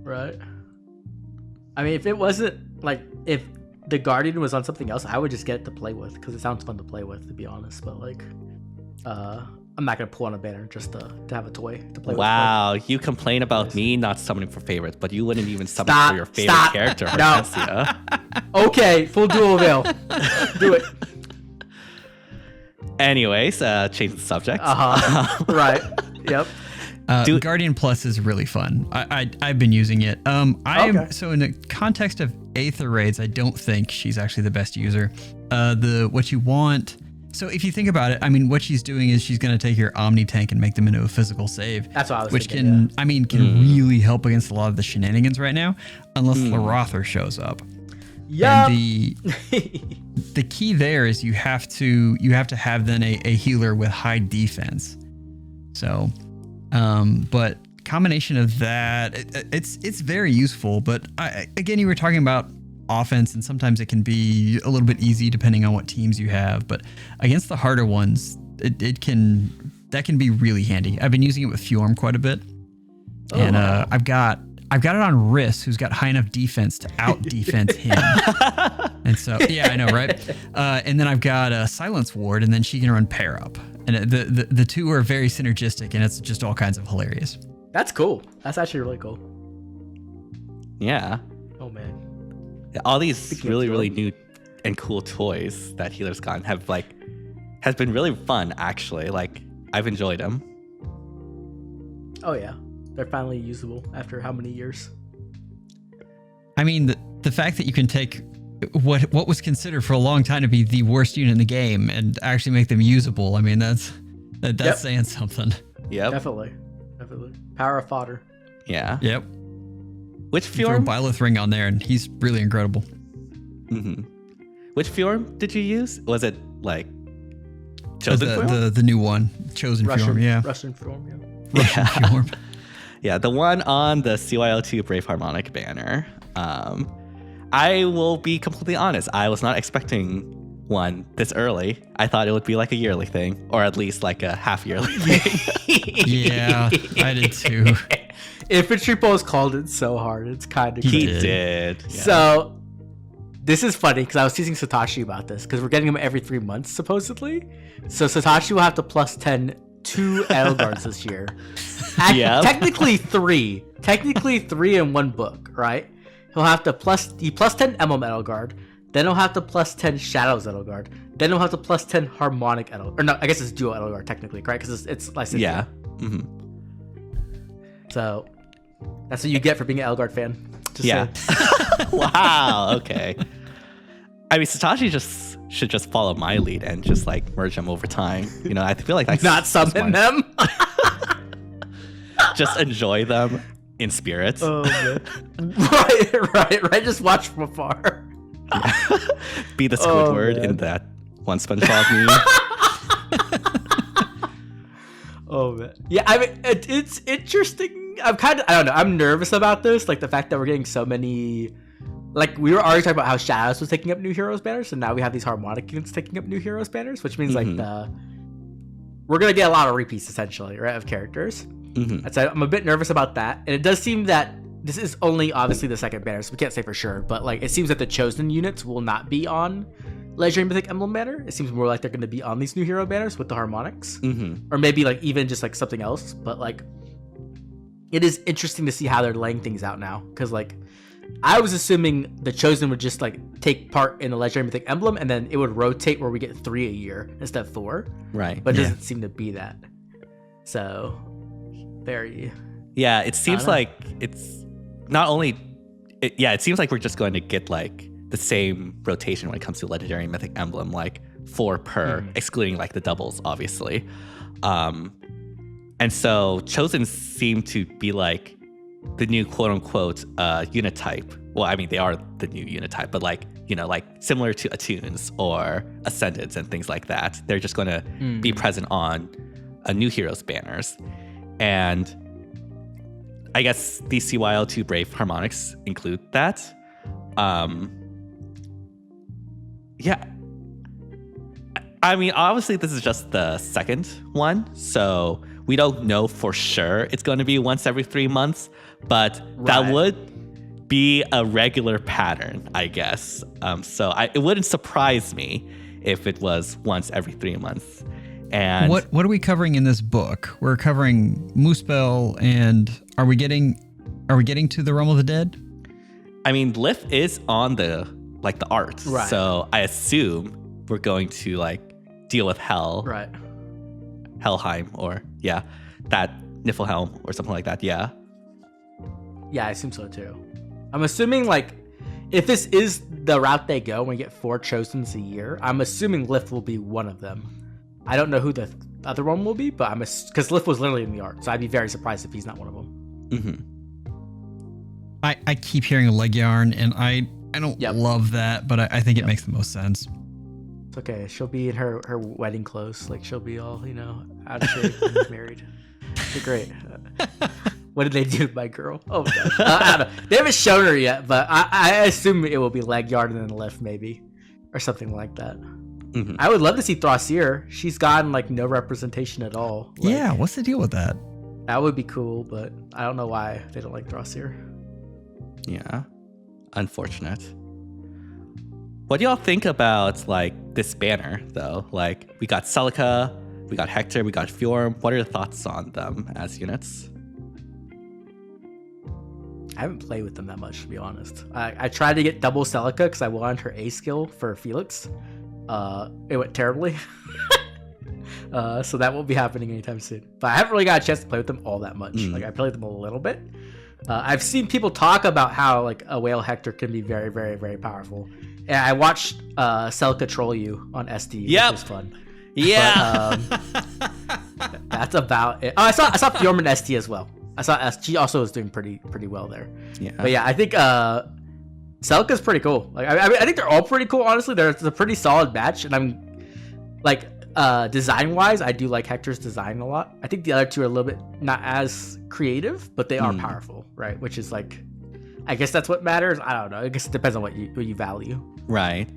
Right. I mean, if it wasn't like if the guardian was on something else, I would just get it to play with because it sounds fun to play with, to be honest. But like, I'm not gonna pull on a banner just to have a toy to play with. Wow, you complain about me not summoning for favorites, but you wouldn't even summon for your favorite character, Hortensia. No. Okay, full dual veil. Do it. Anyways, change the subject. Right. Yep. Guardian Plus is really fun. I've been using it. So in the context of Aether raids, I don't think she's actually the best user. What you want. So if you think about it, I mean, what she's doing is she's going to take your Omni tank and make them into a physical save. That's what I was which thinking. Can really help against a lot of the shenanigans right now, unless Larother shows up. Yeah. And the key there is you have to have then a healer with high defense. So, but combination of that, it's very useful. But again, you were talking about offense, and sometimes it can be a little bit easy depending on what teams you have. But against the harder ones, that can be really handy. I've been using it with Fjorm quite a bit, and I've got it on Riss, who's got high enough defense to out defense him. And so, yeah, I know, right? And then I've got a Silence Ward, and then she can run pair up. And the two are very synergistic, and it's just all kinds of hilarious. That's cool. That's actually really cool. Yeah. Oh, man. All these really new and cool toys that Healer's gotten has been really fun, actually. Like, I've enjoyed them. Oh, yeah. They're finally usable after how many years? I mean, the fact that you can take what was considered for a long time to be the worst unit in the game and actually make them usable, I mean, that's saying something. Yep. Definitely. Power of fodder. Yeah. Yep. Which Fjorm? Throw Byleth ring on there, and he's really incredible. Mm-hmm. Which Fjorm did you use? Was it like Chosen Fjorm? The new one, Chosen Fjorm, yeah. Russian Fjorm, yeah. Russian Fjorm. Yeah, the one on the CYL2 Brave Harmonic banner. I will be completely honest. I was not expecting one this early. I thought it would be like a yearly thing, or at least like a half yearly thing. Yeah, I did too. Infantry Pulse called it so hard. It's kind of He did. Yeah. So this is funny because I was teasing Satoshi about this because we're getting them every 3 months supposedly. So Satoshi will have to plus 10 2 Edelgards this year. Yeah. Technically 3. Technically 3 in one book, right? He'll have to plus 10 Emblem Edelgard. Then he'll have to plus 10 Shadows Edelgard. Then he'll have to plus 10 Harmonic Edelgard. Or no, I guess it's Duo Edelgard technically, right? Because it's licensed. Yeah. Mm-hmm. So that's what you get for being an Edelgard fan. Wow. Okay. I mean, Satoshi should just follow my lead and just like merge them over time. You know, I feel like that's not summon them. Just enjoy them in spirit. Oh man. Right. Just watch from afar. Yeah. be the Squidward in that one SpongeBob meme. Oh man, yeah. I mean, it's interesting. I don't know. I'm nervous about this. Like the fact that we're getting so many. Like we were already talking about how Shadows was taking up new heroes banners, and now we have these Harmonic units taking up new heroes banners, which means like we're gonna get a lot of repeats essentially, right, of characters. So I'm a bit nervous about that, and it does seem that this is only obviously the second banner, so we can't say for sure. But like it seems that the chosen units will not be on Legendary Mythic Emblem Banner. It seems more like they're going to be on these new hero banners with the Harmonics, or maybe like even just like something else. But like, it is interesting to see how they're laying things out now, because like I was assuming the chosen would just like take part in the Legendary Mythic Emblem, and then it would rotate where we get 3 a year instead of 4. Right. But it doesn't seem to be that. So very. Yeah, it seems like it's not only. It seems like we're just going to get like the same rotation when it comes to Legendary Mythic Emblem, like 4 per, excluding like the doubles, obviously. And so Chosen seem to be like the new quote unquote unit type. Well, I mean, they are the new unit type, but like, you know, like similar to Attunes or Ascendants and things like that. They're just going to be present on a new heroes banners. And I guess these CYL2 Brave Harmonics include that. Yeah. I mean, obviously, this is just the second one, so we don't know for sure it's going to be once every 3 months, but that would be a regular pattern, I guess. So it wouldn't surprise me if it was once every 3 months. And what are we covering in this book? We're covering Moosebell, and are we getting to the Realm of the Dead? I mean, Lif is on the art, so I assume we're going to like deal with Hell, right? Helheim, or that Niflheim or something like that. Yeah, I assume so too. I'm assuming like if this is the route they go, and we get 4 Chosens a year, I'm assuming Lif will be one of them. I don't know who the other one will be, but because Lif was literally in the art, so I'd be very surprised if he's not one of them. I keep hearing leg yarn, and I don't love that, but I think it makes the most sense. It's okay. She'll be in her wedding clothes. Like she'll be all, out of shape and married. They're great. What did they do to my girl? Oh my gosh. I don't know. They haven't shown her yet, but I assume it will be leg yard and then lift maybe, or something like that. I would love to see Thrasier. She's gotten like no representation at all. Like, yeah, what's the deal with that? That would be cool, but I don't know why they don't like Thrasier. Yeah, unfortunate. What do y'all think about like this banner though? Like we got Celica, we got Hector, we got Fjorm. What are your thoughts on them as units? I haven't played with them that much, to be honest. I tried to get double Celica because I wanted her A skill for Felix. It went terribly. So that won't be happening anytime soon. But I haven't really got a chance to play with them all that much. Like I played them a little bit. I've seen people talk about how like a Whale Hector can be very, very, very powerful. And I watched Celica troll you on SD. Which was fun. Yeah. But, that's about it. Oh, I saw Fjorm in SD as well. She also was doing pretty well there. Yeah. But yeah, I think Celica's pretty cool. Like I think they're all pretty cool. Honestly, it's a pretty solid batch, and I'm like design wise, I do like Hector's design a lot. I think the other two are a little bit not as creative, but they are powerful, right? Which is like, I guess that's what matters. I don't know. I guess it depends on what you value. Right.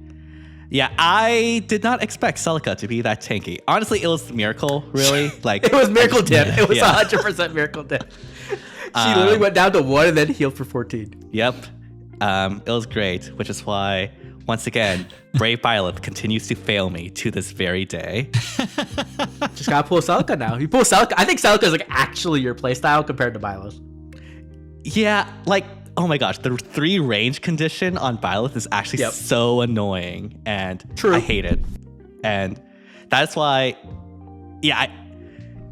Yeah, I did not expect Celica to be that tanky. Honestly, it was Miracle, really. Like it was Miracle Dan. It was 100% Miracle Dan. She literally went down to 1 and then healed for 14. Yep. It was great, which is why, once again, Brave Byleth continues to fail me to this very day. Just gotta pull Celica now. You pull Celica. I think Celica is like actually your playstyle compared to Byleth. Yeah, like, oh my gosh, the 3 range condition on Byleth is actually so annoying, and I hate it. And that's why,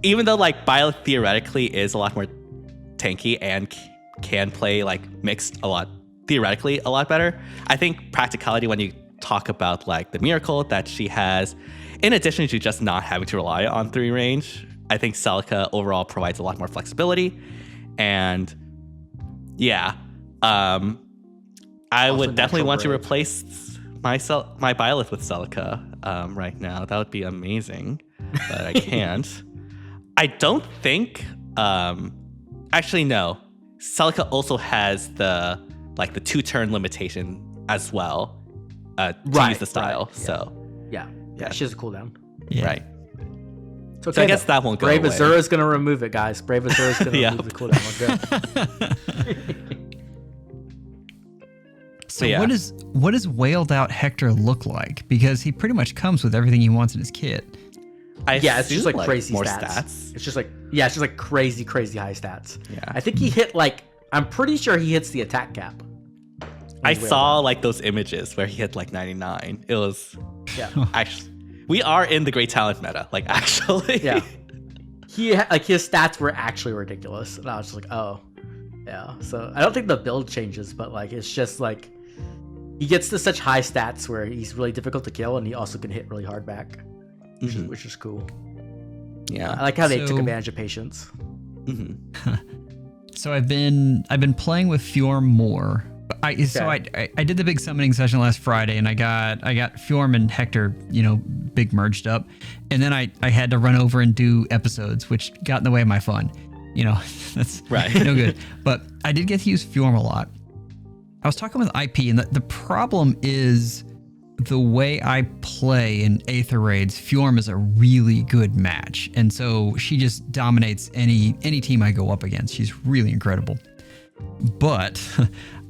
even though like Byleth theoretically is a lot more tanky and can play like mixed theoretically a lot better, I think practicality, when you talk about like the miracle that she has, in addition to just not having to rely on 3 range, I think Celica overall provides a lot more flexibility. And I would definitely want to replace my Byleth with Celica right now. That would be amazing, but I can't. I don't think. Actually, no. Celica also has the 2-turn limitation as well to use the style. Right, yeah. So yeah, she has a cooldown. Yeah. Right. So, So I guess that won't go Brave away. Azura is going to remove it, guys. Brave Azura is going to Yep. remove the cooldown. We're good. So yeah. what does wailed out Hector look like? Because he pretty much comes with everything he wants in his kit. Yeah, it's just like crazy more stats. It's just like crazy high stats. Yeah. I think he hit I'm pretty sure he hits the attack cap. I saw those images where he hit 99. It was actually, we are in the great talent meta. Actually, Yeah. His stats were actually ridiculous, and I was just like, oh, yeah. So I don't think the build changes, but it's just he gets to such high stats where he's really difficult to kill, and he also can hit really hard back, which is cool. Yeah, I like how they took advantage of patience. So I've been playing with Fjorm more. I did the big summoning session last Friday, and I got Fjorm and Hector, big merged up, and then I had to run over and do episodes, which got in the way of my fun. That's right. No good. But I did get to use Fjorm a lot. I was talking with IP, and the problem is the way I play in Aether Raids. Fjorm is a really good match, and so she just dominates any team I go up against. She's really incredible. But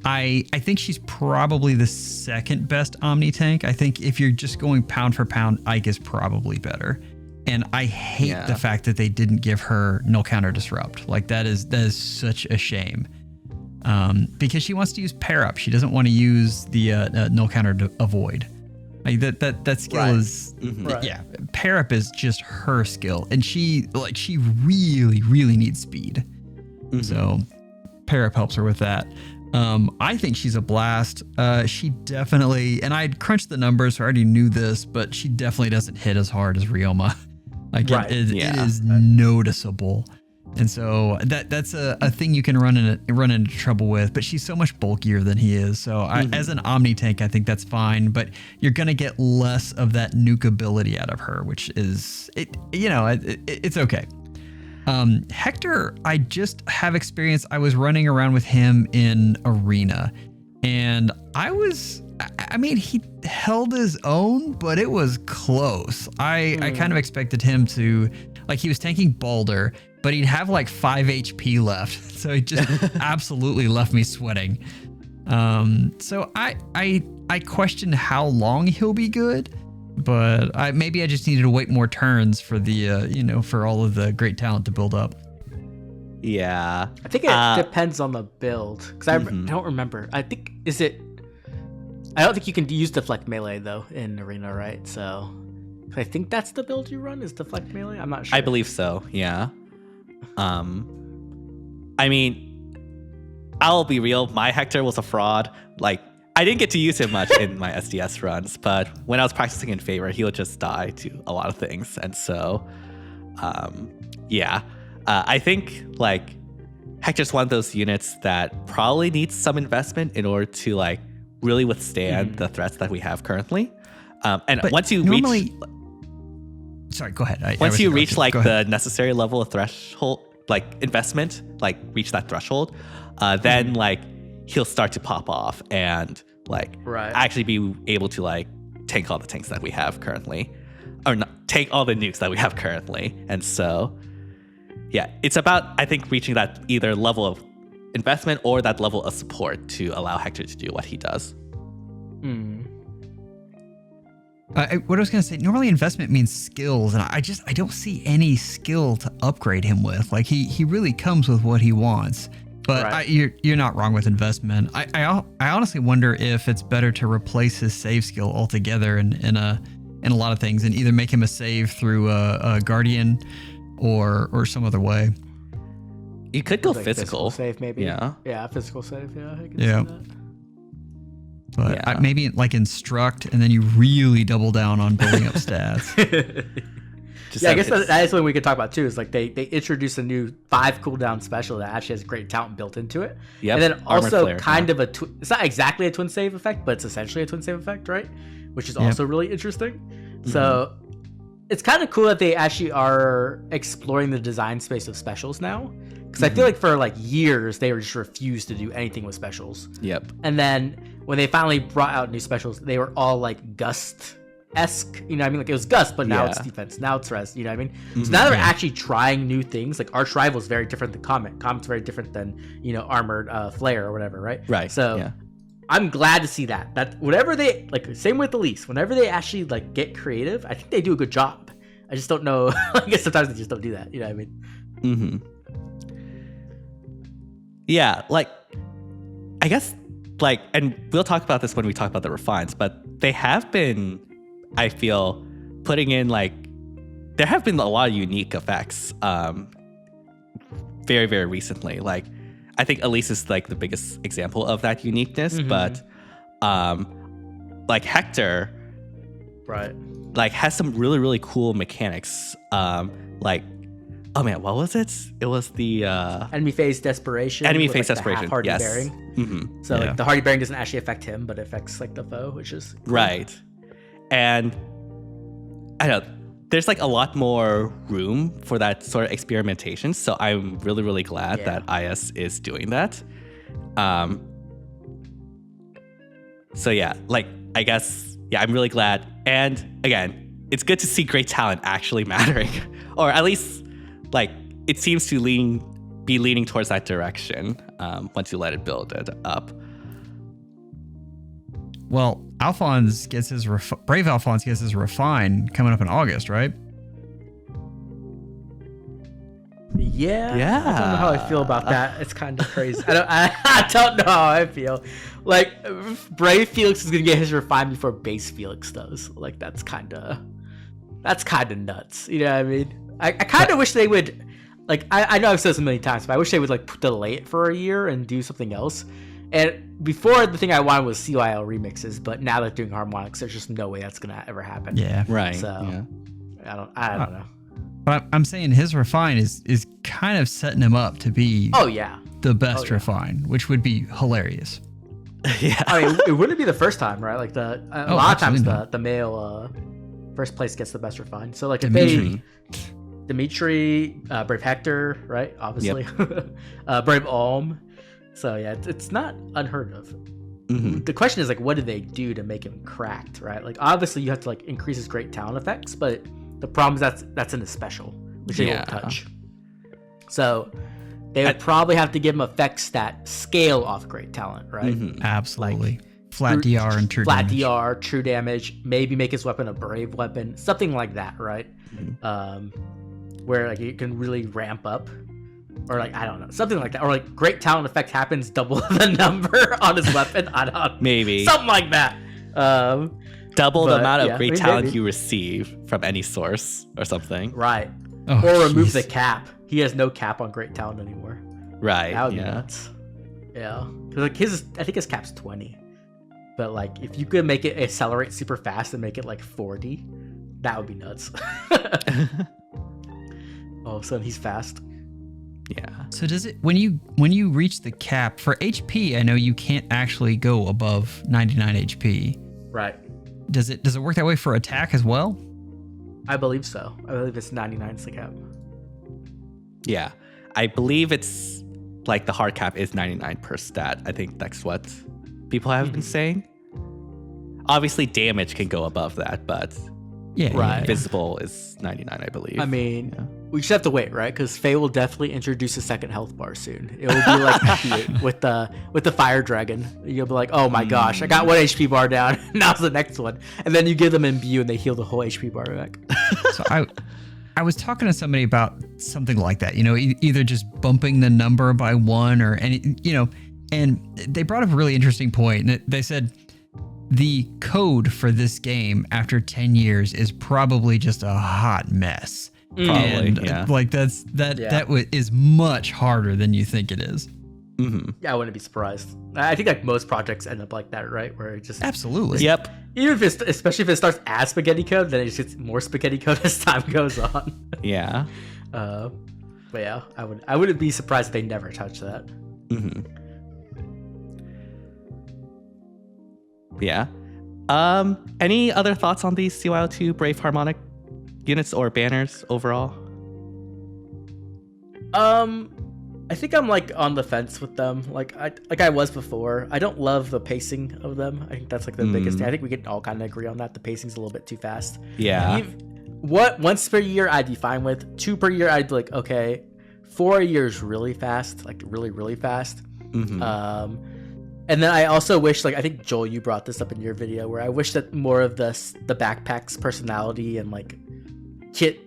I think she's probably the second best Omni tank. I think if you're just going pound for pound, Ike is probably better. And I hate the fact that they didn't give her null counter disrupt. That is such a shame. Because she wants to use pair up. She doesn't want to use the null counter to avoid. That skill is pair up is just her skill, and she really needs speed. So pair up helps her with that. I think she's a blast. She definitely, and I crunched the numbers, so I already knew this, but she definitely doesn't hit as hard as Ryoma. It is noticeable. And so that's a thing you can run into trouble with, but she's so much bulkier than he is. So as an Omni tank, I think that's fine, but you're going to get less of that nuke ability out of her, which is, it's okay. Hector, I just have experience. I was running around with him in Arena, and he held his own, but it was close. I kind of expected him to, he was tanking Balder, but he'd have 5 HP left. So he just absolutely left me sweating. So I question how long he'll be good, but maybe I just needed to wait more turns for the, for all of the great talent to build up. Yeah. I think it depends on the build, because I don't remember. I don't think you can use deflect melee though in Arena, right? So I think that's the build you run is deflect melee. I'm not sure. I believe so. Yeah. I'll be real. My Hector was a fraud. I didn't get to use him much in my SDS runs, but when I was practicing in favor, he would just die to a lot of things. And so, I think Hector's one of those units that probably needs some investment in order to really withstand the threats that we have currently. But once you reach, sorry, go ahead. Once you reach the necessary level of threshold, investment, reach that threshold, then he'll start to pop off and actually be able to tank all the tanks that we have currently, or not tank all the nukes that we have currently. And so, it's about, I think, reaching that either level of investment or that level of support to allow Hector to do what he does. What I was going to say, normally investment means skills, and I don't see any skill to upgrade him with. He really comes with what he wants. But you're not wrong with investment. I honestly wonder if it's better to replace his save skill altogether in a lot of things, and either make him a save through a guardian or some other way. You could go physical save, maybe. Yeah, physical save. Yeah, I can see that. But maybe instruct, and then you really double down on building up stats. I guess that is something we could talk about too. Is like they introduced a new 5 cooldown special that actually has great talent built into it. Yep. And then also of it's not exactly a twin save effect, but it's essentially a twin save effect, right? Which is also really interesting. Mm-hmm. So it's kind of cool that they actually are exploring the design space of specials now. Because I feel like for like years they were just refused to do anything with specials. Yep. And then when they finally brought out new specials, they were all like Gust-esque. You know what I mean? Like it was Gust, but now it's defense. Now it's res. You know what I mean? Mm-hmm. So now they're actually trying new things. Like Arch Rival is very different than Comet. Comet's very different than, Armored Flare or whatever, right? Right. So I'm glad to see that. That whatever they like, same with Elise. Whenever they actually like get creative, I think they do a good job. I just don't know. I guess sometimes they just don't do that. You know what I mean? Mm-hmm. Yeah, like, I guess, like, and we'll talk about this when we talk about the refines, but they have been, I feel, putting in, like, there have been a lot of unique effects very, very recently. Like, I think Elise is, like, the biggest example of that uniqueness, but, like, Hector, right, like, has some really, really cool mechanics, like, oh man, what was it? It was the enemy phase desperation. Enemy phase desperation. Hardy yes. bearing. Mm-hmm. So like the hardy bearing doesn't actually affect him, but it affects like the foe, which is cool. Right. And I don't know. There's like a lot more room for that sort of experimentation. So I'm really, really glad that IS is doing that. So yeah, like I guess I'm really glad. And again, it's good to see great talent actually mattering, or at least. Like, it seems to be leaning towards that direction once you let it build it up. Well, Alphonse gets his Brave Alphonse gets his refine coming up in August, right? Yeah. I don't know how I feel about that. It's kind of crazy. I don't know how I feel. Like, Brave Felix is gonna get his refine before base Felix does. Like, that's kind of nuts. You know what I mean? I kind of wish they would, like, I know I've said this a million times, but I wish they would, like, delay it for a year and do something else. And before, the thing I wanted was CYL remixes, but now they're doing harmonics. There's just no way that's going to ever happen. Yeah. Right. So, I don't know. But I'm saying his refine is kind of setting him up to be the best refine, which would be hilarious. Yeah. I mean, it wouldn't be the first time, right? Like, a lot of times the male first place gets the best refine. So, like, if Dimitri, Brave Hector, right? Obviously. Yep. Brave Alm. So, yeah, it's not unheard of. Mm-hmm. The question is, like, what do they do to make him cracked, right? Like, obviously, you have to, like, increase his great talent effects, but the problem is that's in the special, which they won't touch. So, they would probably have to give him effects that scale off great talent, right? Mm-hmm. Absolutely. Like, flat DR and true flat damage. DR, true damage, maybe make his weapon a brave weapon, something like that, right? Mm-hmm. Where like you can really ramp up, or like I don't know, something like that, or like great talent effect happens double the number on his weapon. I don't maybe something like that. Double the amount of great talent you receive from any source or something. Right. Oh, or remove the cap. He has no cap on great talent anymore. Right. That would be nuts. Yeah. Like I think his cap's 20. But like if you could make it accelerate super fast and make it like 40, that would be nuts. All of a sudden he's fast. Yeah. So does it when you reach the cap for HP? I know you can't actually go above 99 HP. Right. Does it work that way for attack as well? I believe so. I believe it's 99 is the cap. Yeah. I believe it's like the hard cap is 99 per stat. I think that's what people have been saying. Obviously damage can go above that, but visible is 99, I believe. I mean, we just have to wait, right? Because Faye will definitely introduce a second health bar soon. It will be like FE8 with the fire dragon. You'll be like, oh my gosh, I got 1 HP bar down. Now's the next one. And then you give them imbue and they heal the whole HP bar back. So I was talking to somebody about something like that, either just bumping the number by 1 or any, and they brought up a really interesting point. And they said the code for this game after 10 years is probably just a hot mess. Probably, and like that is much harder than you think it is. Yeah, I wouldn't be surprised. I think like most projects end up like that, right? Where it just Absolutely. Yep. even if it's, especially if it starts as spaghetti code, then it just gets more spaghetti code as time goes on. Yeah. But yeah, I wouldn't be surprised if they never touch that. Yeah. Any other thoughts on these CYL2 Brave Harmonic units or banners overall? I think I'm like on the fence with them. Like I was before. I don't love the pacing of them. I think that's like the biggest thing. I think we can all kind of agree on that. The pacing's a little bit too fast. Yeah. Once per year I'd be fine with. 2 per year I'd be like, okay. 4 a year is really fast, like really, really fast. And then I also wish, like, I think Joel, you brought this up in your video, where I wish that more of the backpack's personality and like kit,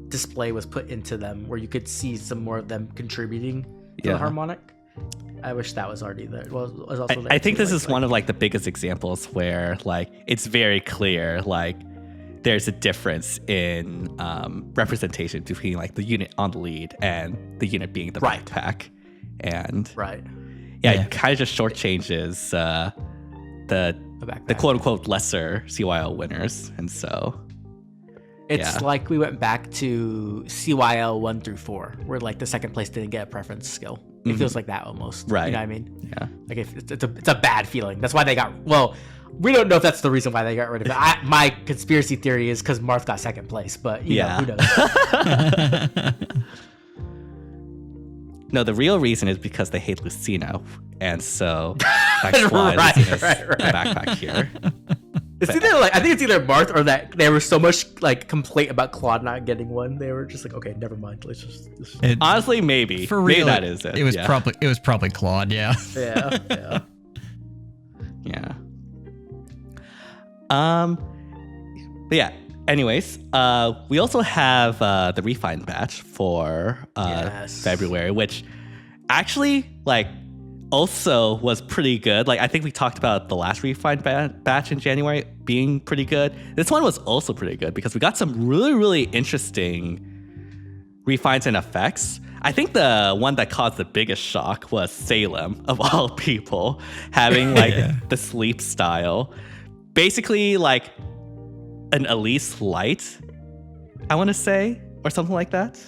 display was put into them, where you could see some more of them contributing to the Harmonic. I wish that was already there. Well, was also there I think too, this is one of like the biggest examples where like it's very clear like there's a difference in representation between like the unit on the lead and the unit being the backpack, and it kind of just shortchanges the quote unquote lesser CYL winners, and so. It's like we went back to CYL 1 through 4, where like the second place didn't get a preference skill. It feels like that almost. Right. You know what I mean? Yeah. Like it's a bad feeling. That's why they got. Well, we don't know if that's the reason why they got rid of it. My conspiracy theory is because Marth got second place, but you know, who knows? No, the real reason is because they hate Lucina, and so that's why Lucina's the backpack here. It's either like I think it's either Marth or that there was so much like complaint about Claude not getting one. They were just like, okay, never mind. Let's just honestly, maybe for real. Maybe that is it. It was probably Claude. Yeah. Yeah. But yeah. Anyways, we also have the Refine batch for February, which actually like also was pretty good. Like I think we talked about the last Refine batch in January being pretty good. This one was also pretty good because we got some really, really interesting refines and effects. I think the one that caused the biggest shock was Salem, of all people, having like the sleep style. Basically like an Elise light, I want to say, or something like that.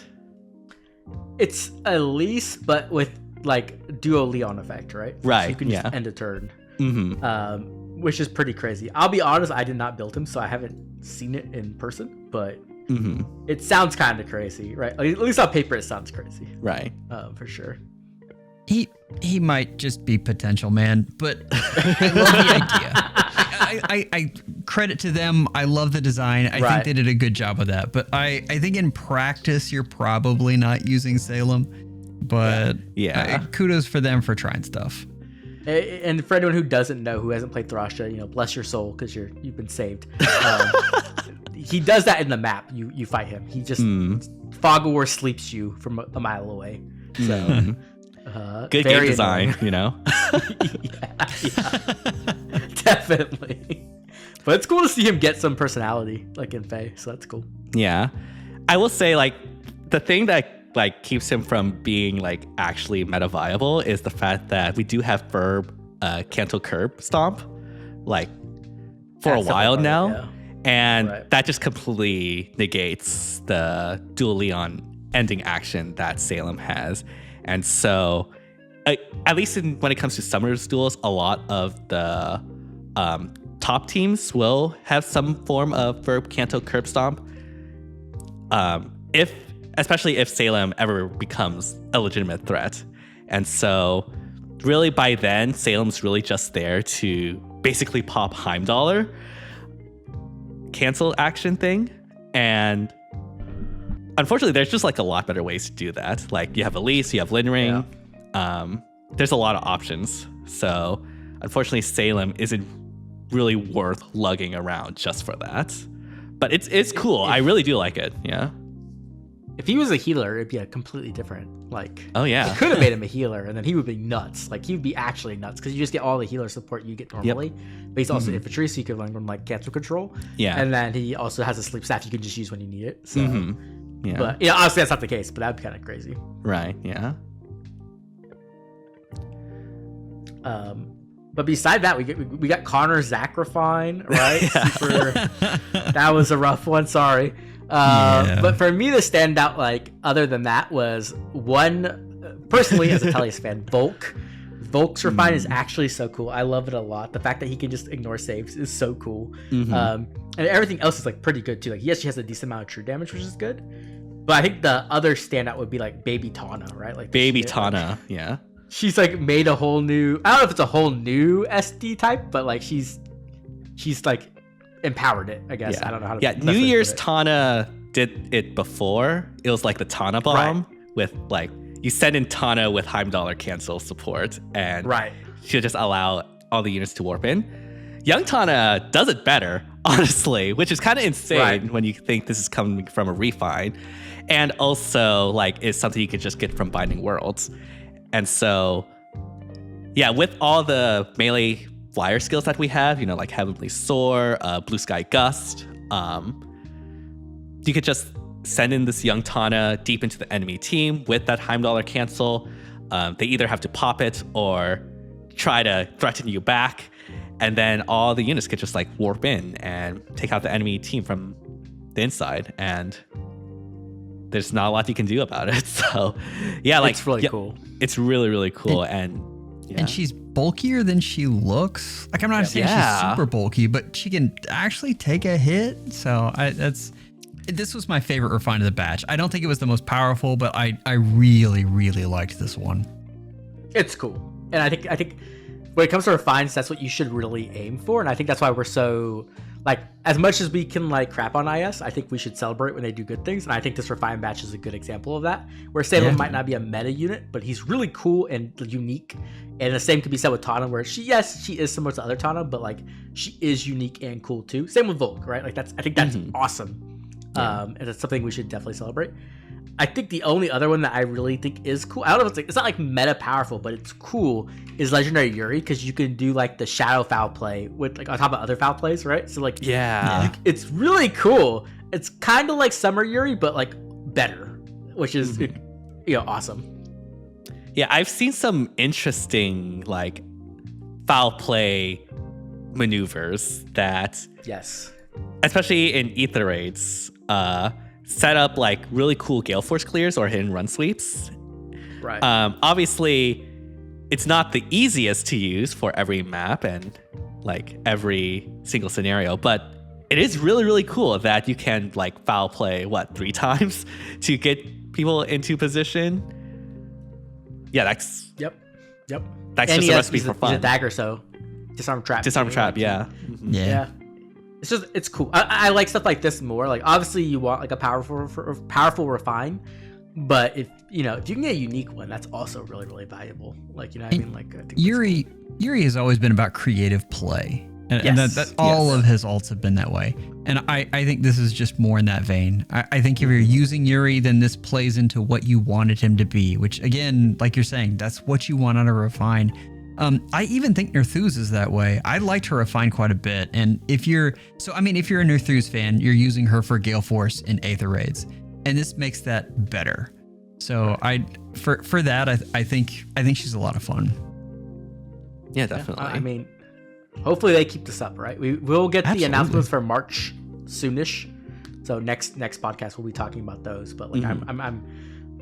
It's Elise, but with like duo Leon effect, right? Right. So you can just end a turn, which is pretty crazy. I'll be honest, I did not build him, so I haven't seen it in person, but it sounds kind of crazy, right? At least on paper, it sounds crazy, right? For sure. He might just be potential, man, but I love the idea. I credit to them. I love the design. I think they did a good job of that. But I think in practice, you're probably not using Salem. But kudos for them for trying stuff. And for anyone who doesn't know, who hasn't played Thrasha, bless your soul because you've been saved. He does that in the map. You fight him. He just Fog of War sleeps you from a mile away. So. Good game design, yeah, definitely. But it's cool to see him get some personality, like in Fae. So that's cool. Yeah, I will say like the thing that like keeps him from being like actually meta viable is the fact that we do have Verb Canto Curb Stomp like for a while now, and that just completely negates the dual Leon ending action that Salem has. And so, at least when it comes to Summer's duels, a lot of the top teams will have some form of Verb Canto Curb Stomp. Especially if Salem ever becomes a legitimate threat. And so, really by then, Salem's really just there to basically pop Heimdallr cancel action thing. And unfortunately, there's just like a lot better ways to do that. Like you have Elise, you have Lin Ring. There's a lot of options. So unfortunately, Salem isn't really worth lugging around just for that. But it's cool. I really do like it. Yeah. If he was a healer, it'd be a completely different like. Oh yeah. You could have made him a healer, and then he would be nuts. Like he would be actually nuts because you just get all the healer support you get normally. But he's also infantry, so you could learn like cancel control. Yeah. And then he also has a sleep staff you can just use when you need it. So. Yeah. But obviously that's not the case, but that'd be kind of crazy. Right. Yeah. But beside that, we got Connor Zach Refine, right? That was a rough one. Sorry. But for me, the standout, like, other than that, was one, personally, as a Tellius fan, Volk. Volk's Refine is actually so cool. I love it a lot. The fact that he can just ignore saves is so cool. And everything else is, like, pretty good, too. Like, yes, she has a decent amount of true damage, which is good. But I think the other standout would be, like, Baby Tana, right? Like Baby Tana, yeah. She's, like, made a whole new, I don't know if it's a whole new SD type, but, like, she's like, empowered it, I guess. I don't know how to. Yeah, New Year's Tana did it before. It was like the Tana bomb with, like, you send in Tana with Heimdallr cancel support, and she'll just allow all the units to warp in. Young Tana does it better, honestly, which is kind of insane when you think this is coming from a refine, and also, like, is something you could just get from Binding Worlds. And so, yeah, with all the melee flyer skills that we have, you know, like Heavenly Soar, Blue Sky Gust, you could just send in this young Tana deep into the enemy team with that Heimdallr cancel. They either have to pop it or try to threaten you back, and then all the units could just, like, warp in and take out the enemy team from the inside, and there's not a lot you can do about it. So, yeah, like, it's really cool. It's really, really cool, and she's bulkier than she looks. Like, I'm not saying she's super bulky, but she can actually take a hit. So this was my favorite refine of the batch. I don't think it was the most powerful, but I really, really liked this one. It's cool, and I think when it comes to refines, that's what you should really aim for, and I think that's why we're so, like, as much as we can, like, crap on IS, I think we should celebrate when they do good things, and I think this refine batch is a good example of that, where Salem might not be a meta unit, but he's really cool and unique, and the same could be said with Tana, where she is similar to other Tana, but, like, she is unique and cool too. Same with Volk, right? Like, I think that's awesome, and it's something we should definitely celebrate. I think the only other one that I really think is cool, I don't know if it's not like meta powerful, but it's cool, is Legendary Yuri, because you can do, like, the shadow foul play with, like, on top of other foul plays, right? So, like, it's really cool. It's kind of like Summer Yuri, but, like, better, which is awesome. Yeah, I've seen some interesting, like, foul play maneuvers that, especially in Ether Raids, set up, like, really cool Gale Force clears or hidden run sweeps. Right. Obviously, it's not the easiest to use for every map and, like, every single scenario, but it is really, really cool that you can, like, foul play 3 times to get people into position. Yeah, that's That's and just a recipe for fun. He's a dagger, so disarm trap. Yeah. Yeah. It's cool. I like stuff like this more. Like, obviously you want, like, a powerful refine, but if you can get a unique one, that's also really, really valuable. Like, I mean, like, I think Yuri has always been about creative play, and that all of his ults have been that way. And I think this is just more in that vein. I think if you're using Yuri, then this plays into what you wanted him to be, which, again, like you're saying, that's what you want out of refine. I even think Nerthuz is that way. I liked her refine quite a bit. And if you're a Nerthuz fan, you're using her for Gale Force in Aether Raids, and this makes that better. So for that, I think she's a lot of fun. Yeah, definitely. I mean, hopefully they keep this up, right? We'll get the announcements for March soonish. So next podcast we'll be talking about those. But, like,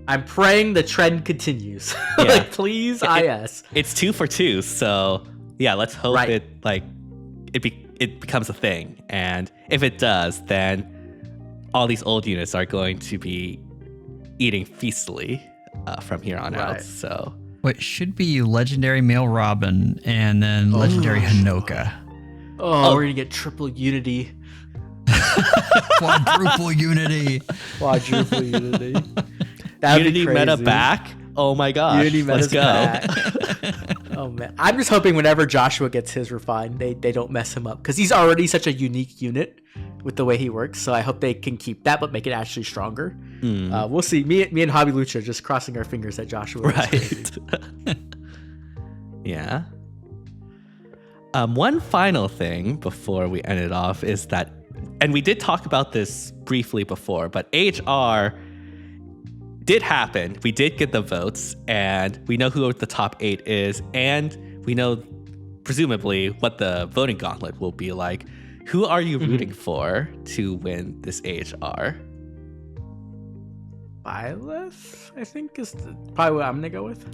I'm praying the trend continues. Like, please, IS. It's 2 for 2, so yeah, let's hope it becomes a thing. And if it does, then all these old units are going to be eating feastily from here on out. So what should be legendary male Robin and then legendary Hinoka. We're gonna get triple unity. Quadruple unity. Quadruple unity. Unity meta back. Oh my gosh. Unity let's go. Oh man. I'm just hoping whenever Joshua gets his refine, they don't mess him up, because he's already such a unique unit with the way he works. So I hope they can keep that, but make it actually stronger. We'll see. Me and Hobby Lucha just crossing our fingers that Joshua. Right. Yeah. One final thing before we end it off is that, and we did talk about this briefly before, but AHR did happen. We did get the votes, and we know who the top 8 is, and we know presumably what the voting gauntlet will be like. Who are you rooting for to win this AHR? Byleth, I think, is probably what I'm gonna go with.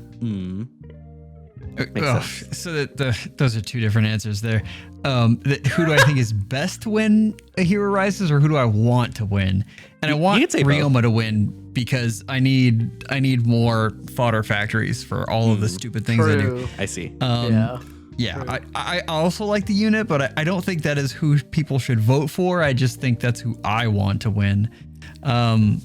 So those are two different answers there. Who do I think is best to win a Hero Rises, or who do I want to win? And I want Ryoma to win because I need more fodder factories for all of the stupid things I do. I see. Yeah, I also like the unit, but I don't think that is who people should vote for. I just think that's who I want to win. I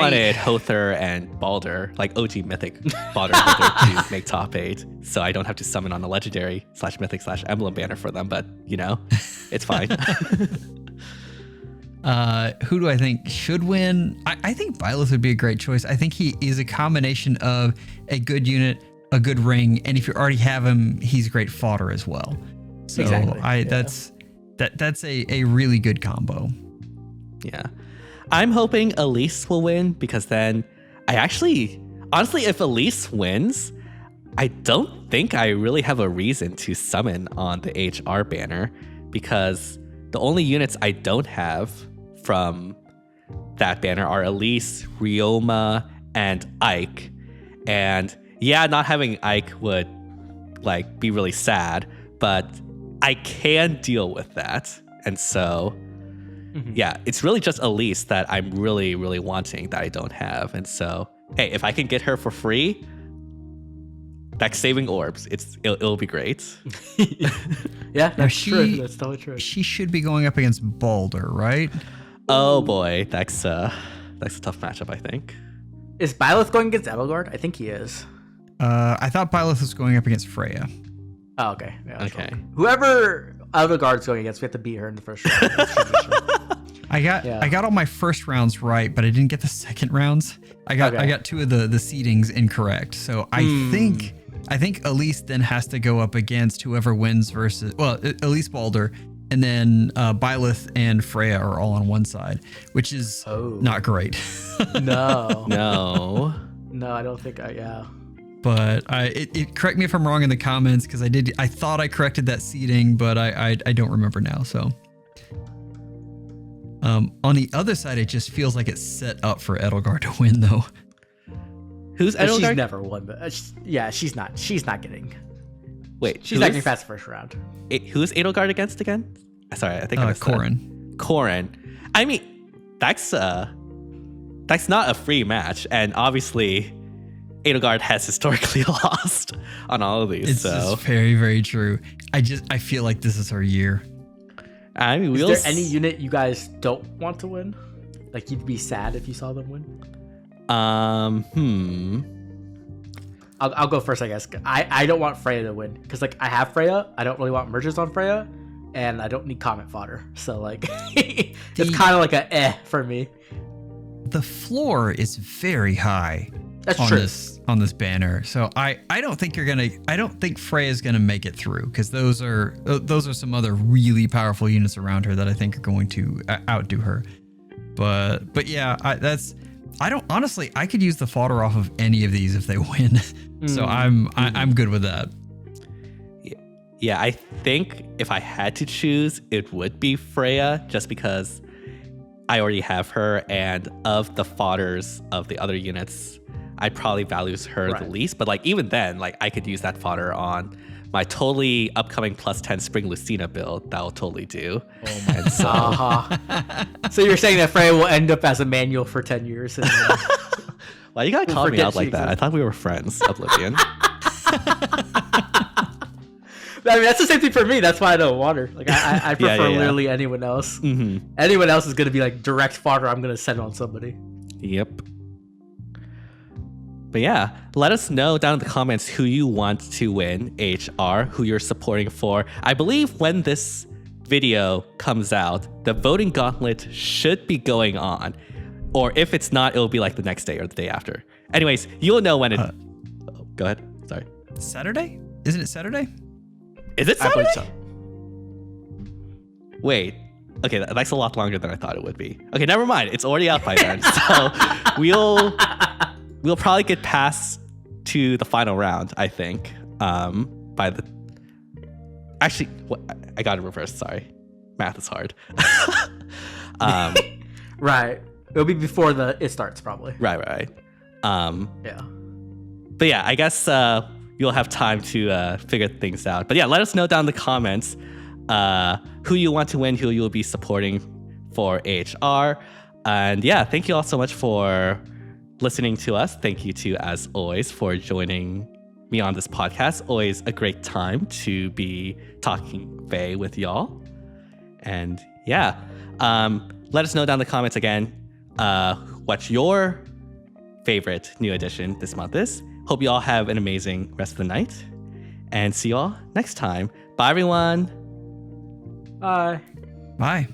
wanted Hother and Balder, like OG Mythic Balder Hother, to make top 8, so I don't have to summon on the Legendary /Mythic/Emblem Banner for them, but, it's fine. Who do I think should win? I think Byleth would be a great choice. I think he is a combination of a good unit, a good ring, and if you already have him, he's great fodder as well. So exactly. That's a really good combo. Yeah. I'm hoping Elise will win because then honestly, if Elise wins, I don't think I really have a reason to summon on the AHR banner because the only units I don't have from that banner are Elise, Ryoma, and Ike. And yeah, not having Ike would be really sad, but I can deal with that. And so yeah, it's really just Elise that I'm really, really wanting that I don't have. And so, hey, if I can get her for free, that's saving orbs. It'll be great. Yeah, that's true. That's totally true. She should be going up against Balder, right? Oh boy, that's a tough matchup, I think. Is Byleth going against Edelgard? I think he is. I thought Byleth was going up against Freya. Oh, okay. Yeah, okay. Wrong. Whoever Edelgard's going against, we have to beat her in the first round. I got all my first rounds right, but I didn't get the second rounds. I got two of the seedings incorrect. So I think Elise then has to go up against whoever wins versus Elise Balder, and then Byleth and Freya are all on one side, which is not great. No, I don't think yeah. But correct me if I'm wrong in the comments because I thought I corrected that seeding, but I don't remember now. So on the other side, it just feels like it's set up for Edelgard to win, though. Who's Edelgard? She's never won, but she's not getting. Wait, she's not getting past the first round. Who's Edelgard against again? Sorry, I think I missed Corrin. Corrin. I mean, that's not a free match, and obviously Edelgard has historically lost on all of these. It's very, very true. I feel like this is her year. I mean, is there any unit you guys don't want to win? Like you'd be sad if you saw them win? I'll go first, I guess. I don't want Freya to win because I have Freya. I don't really want merges on Freya, and I don't need comment fodder. So it's kind of like a for me. The floor is very high. That's true. On this banner, so I don't think Freya's gonna make it through because those are some other really powerful units around her that I think are going to outdo her. But yeah, I could use the fodder off of any of these if they win. So I'm good with that. Yeah, I think if I had to choose, it would be Freya just because I already have her, and of the fodders of the other units, I probably values her the least. But even then, I could use that fodder on my totally upcoming +10 Spring Lucina build. That will totally do. Oh my god. So you're saying that Freya will end up as a manual for 10 years? And Why you gotta call me out like that? I thought we were friends, Oblivion. I mean, that's the same thing for me. That's why I don't want her. I prefer literally anyone else. Mm-hmm. Anyone else is going to be direct fodder I'm going to send on somebody. Yep. But yeah, let us know down in the comments who you want to win AHR, who you're supporting for. I believe when this video comes out, the voting gauntlet should be going on. Or if it's not, it'll be the next day or the day after. Anyways, you'll know when it... go ahead. Sorry. Saturday? Isn't it Saturday? Is it Saturday? I believe so. Wait. Okay, that's a lot longer than I thought it would be. Okay, never mind. It's already out by then. So we'll probably get past to the final round, I think. by the. Actually, what, I got it reversed. Sorry, math is hard. Right. It'll be before it starts probably. Right. Yeah. But yeah, I guess you'll have time to figure things out. But yeah, let us know down in the comments who you want to win, who you'll be supporting for AHR. And yeah, thank you all so much for listening to us. Thank you to, as always, for joining me on this podcast. Always a great time to be talking Fae with y'all. And yeah, let us know down in the comments again what your favorite new edition this month is. Hope you all have an amazing rest of the night, and see you all next time. Bye, everyone. Bye. Bye.